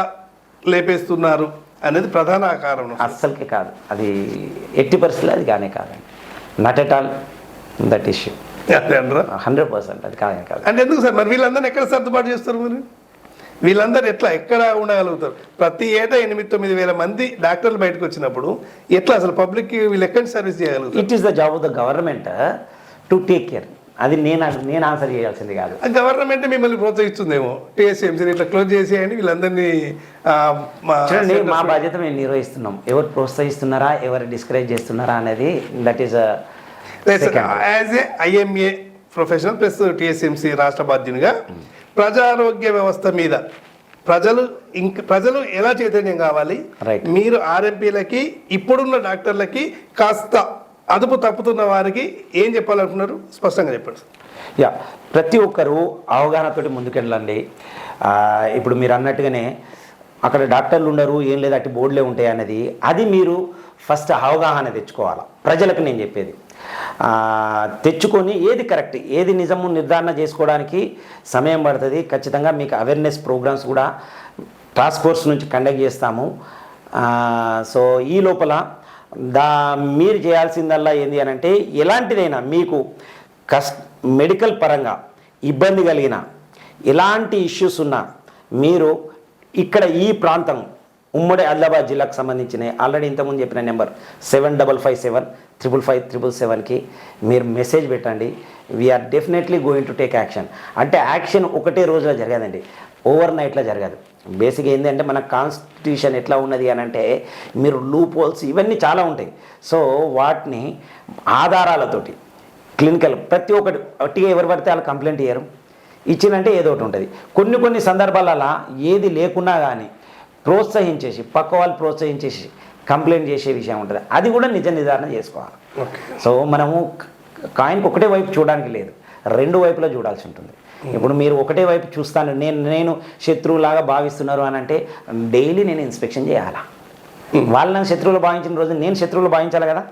లేపేస్తున్నారు అనేది ప్రధాన కారణం. అస్సలకి కాదు, అది ఎట్టి పరిస్థితులు అది కానే కాదండి. Not at all that issue. 100% అది కాదని కాదు. అంటే ఎందుకు సార్ మరి వీళ్ళందరినీ ఎక్కడ సర్దుబాటు చేస్తారు? మరి వీళ్ళందరూ ఎక్కడ ఉండగలుగుతారు? ప్రతి ఏటా 8-9 వేల మంది డాక్టర్లు బయటకు వచ్చినప్పుడు ఎట్లా అసలు పబ్లిక్కి వీళ్ళు ఎక్కడ సర్వీస్ చేయగలుగుతారు? It is the job of the government to take care. అది నేను ఆన్సర్ చేయాల్సింది కాదు. గవర్నమెంట్ మిమ్మల్ని ప్రోత్సహిస్తుందేమో, టీఎస్ఎంసీని ఇట్లా క్లోజ్ చేసేయండి, వీళ్ళందరినీ. చూడండి, మా బాధ్యత మేము నిర్వహిస్తున్నాం. ఎవరు ప్రోత్సహిస్తున్నారా, ఎవరు డిస్కరేజ్ చేస్తున్నారా అనేది that is as a IMA professional plus TSMC రాష్ట్ర బాధ్యునిగా ప్రజారోగ్య వ్యవస్థ మీద ప్రజలు ఎలా చైతన్యం కావాలి? మీరు ఆర్ఎంపీలకి ఇప్పుడున్న డాక్టర్లకి కాస్త అదుపు తప్పుతున్న వారికి ఏం చెప్పాలనుకున్నారు? స్పష్టంగా చెప్పండి. ప్రతి ఒక్కరూ అవగాహనతోటి ముందుకెళ్ళండి. ఇప్పుడు మీరు అన్నట్టుగానే అక్కడ డాక్టర్లు ఉండరు, ఏం లేదు, అట్టి బోర్డులే ఉంటాయి అన్నది, అది మీరు ఫస్ట్ అవగాహన తెచ్చుకోవాలి. ప్రజలకు నేను చెప్పేది తెచ్చుకొని ఏది కరెక్ట్, ఏది నిజము నిర్ధారణ చేసుకోవడానికి సమయం పడుతుంది. ఖచ్చితంగా మీకు అవేర్నెస్ ప్రోగ్రామ్స్ కూడా టాస్క్ ఫోర్స్ నుంచి కండక్ట్ చేస్తాము. సో ఈ లోపల మీరు చేయాల్సిందల్లా ఏంది అని అంటే, ఎలాంటిదైనా మీకు మెడికల్ పరంగా ఇబ్బంది కలిగిన ఎలాంటి ఇష్యూస్ ఉన్నా మీరు ఇక్కడ ఈ ప్రాంతం ఉమ్మడి ఆదిలాబాద్ జిల్లాకు సంబంధించిన ఆల్రెడీ ఇంతకుముందు చెప్పిన నెంబర్ 7557557777కి మీరు మెసేజ్ పెట్టండి. We are definitely going to take action. అంటే యాక్షన్ ఒకటే రోజులో జరగదండి, ఓవర్ నైట్లో జరగదు. బేసిక్గా ఏంటంటే మన కాన్స్టిట్యూషన్ ఎట్లా ఉన్నది అని అంటే, మీరు లూప్ హోల్స్ ఇవన్నీ చాలా ఉంటాయి. సో వాటిని ఆధారాలతోటి క్లినికల్ ప్రతి ఒక్కటి ఒట్టిగా ఎవరు పడితే వాళ్ళు కంప్లైంట్ ఇయ్యరు, ఇచ్చినంటే ఏదో ఒకటి ఉంటుంది. కొన్ని సందర్భాలలో ఏది లేకున్నా కానీ ప్రోత్సహించేసి, పక్క వాళ్ళు ప్రోత్సహించేసి కంప్లైంట్ చేసే విషయం ఉంటుంది. అది కూడా నిజ నిర్ధారణ చేసుకోవాలి. సో మనము కాయిన్కి ఒకటే వైపు చూడడానికి లేదు, రెండు వైపులా చూడాల్సి ఉంటుంది. ఇప్పుడు మీరు ఒకటే వైపు చూస్తాను, నేను శత్రువులాగా భావిస్తున్నారు అని అంటే డైలీ నేను ఇన్స్పెక్షన్ చేయాలా? వాళ్ళని శత్రువులు భావించిన రోజు నేను శత్రువులు భావించాలి కదా.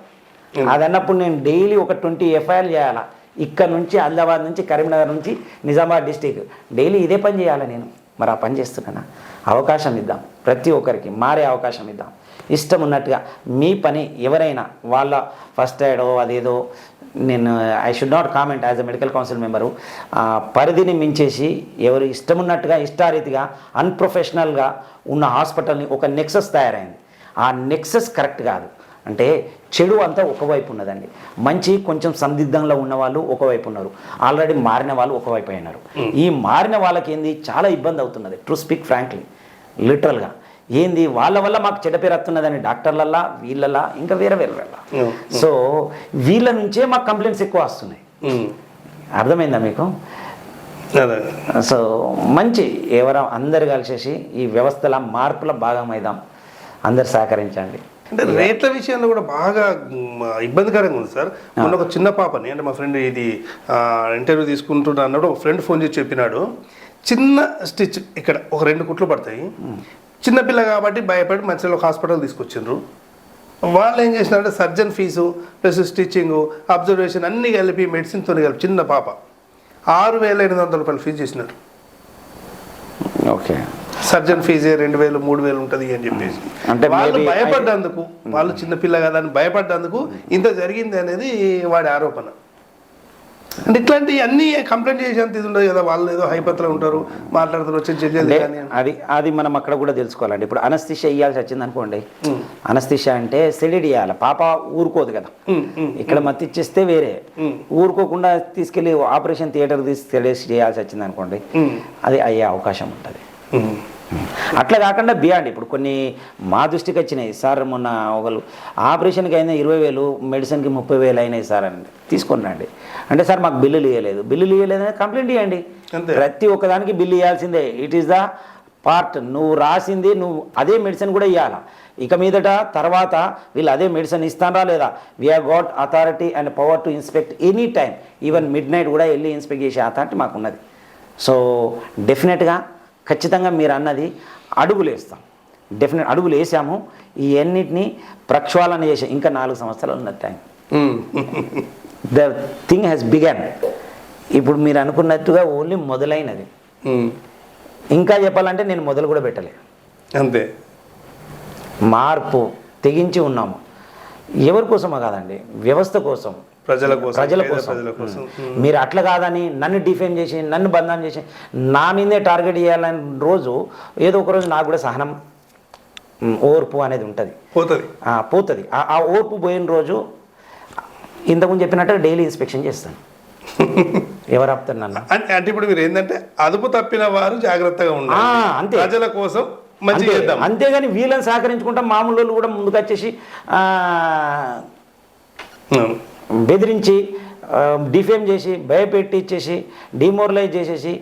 అది అన్నప్పుడు నేను డైలీ ఒక 20 ఎఫ్ఐఆర్లు చేయాలా. ఇక్కడ నుంచి ఆదిలాబాద్ నుంచి కరీంనగర్ నుంచి నిజామాబాద్ డిస్టిక్ డైలీ ఇదే పని చేయాలి నేను. మరి ఆ పని చేస్తున్నానా? అవకాశం ఇద్దాం, ప్రతి ఒక్కరికి మారే అవకాశం ఇద్దాం. ఇష్టం ఉన్నట్టుగా మీ పని ఎవరైనా వాళ్ళ ఫస్ట్ ఎయిడో అదేదో, నేను I should not comment as a medical council member. పరిధిని మించేసి ఎవరు ఇష్టం ఉన్నట్టుగా ఇష్టారీతిగా అన్ప్రొఫెషనల్గా ఉన్న హాస్పిటల్ని ఒక నెక్సస్ తయారైంది. ఆ నెక్సస్ కరెక్ట్ కాదు. అంటే చెడు అంతా ఒకవైపు ఉన్నదండి, మంచి కొంచెం సందిగ్ధంలో ఉన్న వాళ్ళు ఒకవైపు ఉన్నారు, ఆల్రెడీ మారిన వాళ్ళు ఒకవైపు అయినారు. ఈ మారిన వాళ్ళకి ఏంది చాలా ఇబ్బంది అవుతున్నది. టు స్పీక్ ఫ్రాంక్లీ, లిటరల్గా ఏంది వాళ్ళ వల్ల మాకు చెడ్డ పేరు వస్తున్నదని డాక్టర్లల్లా, వీళ్ళలా, ఇంకా వేరే వాళ్ళ. సో వీళ్ళ నుంచే మాకు కంప్లైంట్స్ ఎక్కువ వస్తున్నాయి. అర్థమైందా మీకు? అదే సో మంచి అందరు కలిసేసి ఈ వ్యవస్థల మార్పుల భాగమైదాం, అందరు సహకరించండి. అంటే రేట్ల విషయంలో కూడా బాగా ఇబ్బందికరంగా ఉంది సార్. మొన్న ఒక చిన్న పాపని, అంటే మా ఫ్రెండ్ ఇది ఇంటర్వ్యూ తీసుకుంటున్నా అన్నాడు, ఒక ఫ్రెండ్ ఫోన్ చేసి చెప్పినాడు, చిన్న స్టిచ్ ఇక్కడ ఒక 2 కుట్లు పడతాయి, చిన్నపిల్ల కాబట్టి భయపడి మంచిగా ఒక హాస్పిటల్ తీసుకొచ్చిండ్రు. వాళ్ళు ఏం చేసినారంటే surgeon fee plus stitching observation అన్నీ కలిపి మెడిసిన్తో కలిపి చిన్న పాప 6,800 రూపాయలు ఫీజు చేసినారు. ఓకే, సర్జన్ ఫీజే 2,000 3,000 ఉంటుంది అని చెప్పేసి, అంటే వాళ్ళు భయపడ్డందుకు, వాళ్ళు చిన్నపిల్ల కదా అని భయపడ్డందుకు ఇంత జరిగింది అనేది వాడి ఆరోపణ. అంటే ఇట్లాంటి అన్ని కంప్లైంట్ చేసేంత ఇది ఉండదు కదా, వాళ్ళు ఏదో హైపత్లో ఉంటారు, మాట్లాడుతారు, వచ్చి చెల్లి కానీ అది మనం అక్కడ కూడా తెలుసుకోవాలండి. ఇప్పుడు అనస్థిషియా ఇవ్వాల్సి వచ్చింది అనుకోండి, అనస్థిషియా అంటే సెడిడ్ ఇవ్వాలి, పాప ఊరుకోదు కదా. ఇక్కడ మత్తి ఇచ్చేస్తే వేరే, ఊరుకోకుండా తీసుకెళ్లి ఆపరేషన్ థియేటర్ తీసుకెళ్ళేసి చేయాల్సి వచ్చింది అనుకోండి, అది అయ్యే అవకాశం ఉంటుంది. అట్లా కాకుండా బియాండ్ ఇప్పుడు కొన్ని మా దృష్టికి వచ్చినాయి సార్, మొన్న ఒకళ్ళు ఆపరేషన్కి అయినా 20,000, మెడిసిన్కి 30,000 అయినాయి సార్ అని తీసుకున్నాండి. అంటే సార్ మాకు బిల్లులు ఇవ్వలేదని కంప్లైంట్ ఇవ్వండి. ప్రతి ఒక్కదానికి బిల్లు ఇవ్వాల్సిందే. It is the part. నువ్వు రాసింది నువ్వు అదే మెడిసిన్ కూడా ఇవ్వాలా. ఇక మీదట తర్వాత వీళ్ళు అదే మెడిసిన్ ఇస్తారా లేదా, we have got authority and power to inspect any time, even midnight కూడా వెళ్ళి ఇన్స్పెక్ట్ చేసే అథారిటీ మాకు ఉన్నది. సో డెఫినెట్గా ఖచ్చితంగా మీరు అన్నది అడుగులు వేస్తాం, డెఫినెట్ అడుగులు వేసాము. ఈ అన్నిటినీ ప్రక్షాళన చేసే ఇంకా 4 సంవత్సరాలు ఉన్నది time. The thing has began. ఇప్పుడు మీరు అనుకున్నట్టుగా ఓన్లీ మొదలైనది. ఇంకా చెప్పాలంటే నేను మొదలు కూడా పెట్టలే. అంతే, మార్పు తెగించి ఉన్నాము. ఎవరి కోసమో కాదండి, వ్యవస్థ కోసం, ప్రజల కోసం. మీరు అట్లా కాదని నన్ను డిఫేమ్ చేసి, నన్ను బంధం చేసి, నా మీదే టార్గెట్ చేయాలని రోజు ఏదో ఒక రోజు నాకు కూడా సహనం, ఓర్పు అనేది ఉంటుంది, పోతుంది. ఆ ఓర్పు పోయిన రోజు ఇంతకుముందు చెప్పినట్టు డైలీ ఇన్స్పెక్షన్ చేస్తాను. ఎవరు ఆపుతారు నన్ను అంటే ఇప్పుడు మీరు ఏంటంటే అదుపు తప్పిన వారు జాగ్రత్తగా ఉండాలి, అంతే, ప్రజల కోసం మంచి చేద్దాం. అంతేగాని వీళ్ళని సహకరించుకుంటాం. మామూలు వాళ్ళు కూడా ముందుకు వచ్చేసి బెదిరించి, డిఫేమ్ చేసి, భయపెట్టి ఇచ్చేసి, డిమోరలైజ్ చేసేసి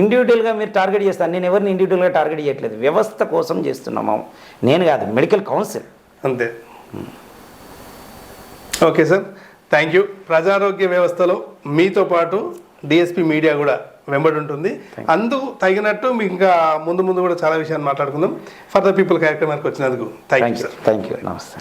ఇండివిజువల్గా మీరు టార్గెట్ చేస్తారు. నేను ఎవరిని ఇండివిజువల్గా టార్గెట్ చేయట్లేదు, వ్యవస్థ కోసం చేస్తున్నాము. నేను కాదు, మెడికల్ కౌన్సిల్. అంతే. Okay sir, thank you. ప్రజారోగ్య వ్యవస్థలో మీతో పాటు డిఎస్పి మీడియా కూడా వెంబడి ఉంటుంది. అందుకు తగినట్టు మీకు ఇంకా ముందు కూడా చాలా విషయాలు మాట్లాడుకుందాం. ఫర్ ద పీపుల్ కార్యక్రమానికి వచ్చినందుకు thank you sir. Thank you. నమస్తే.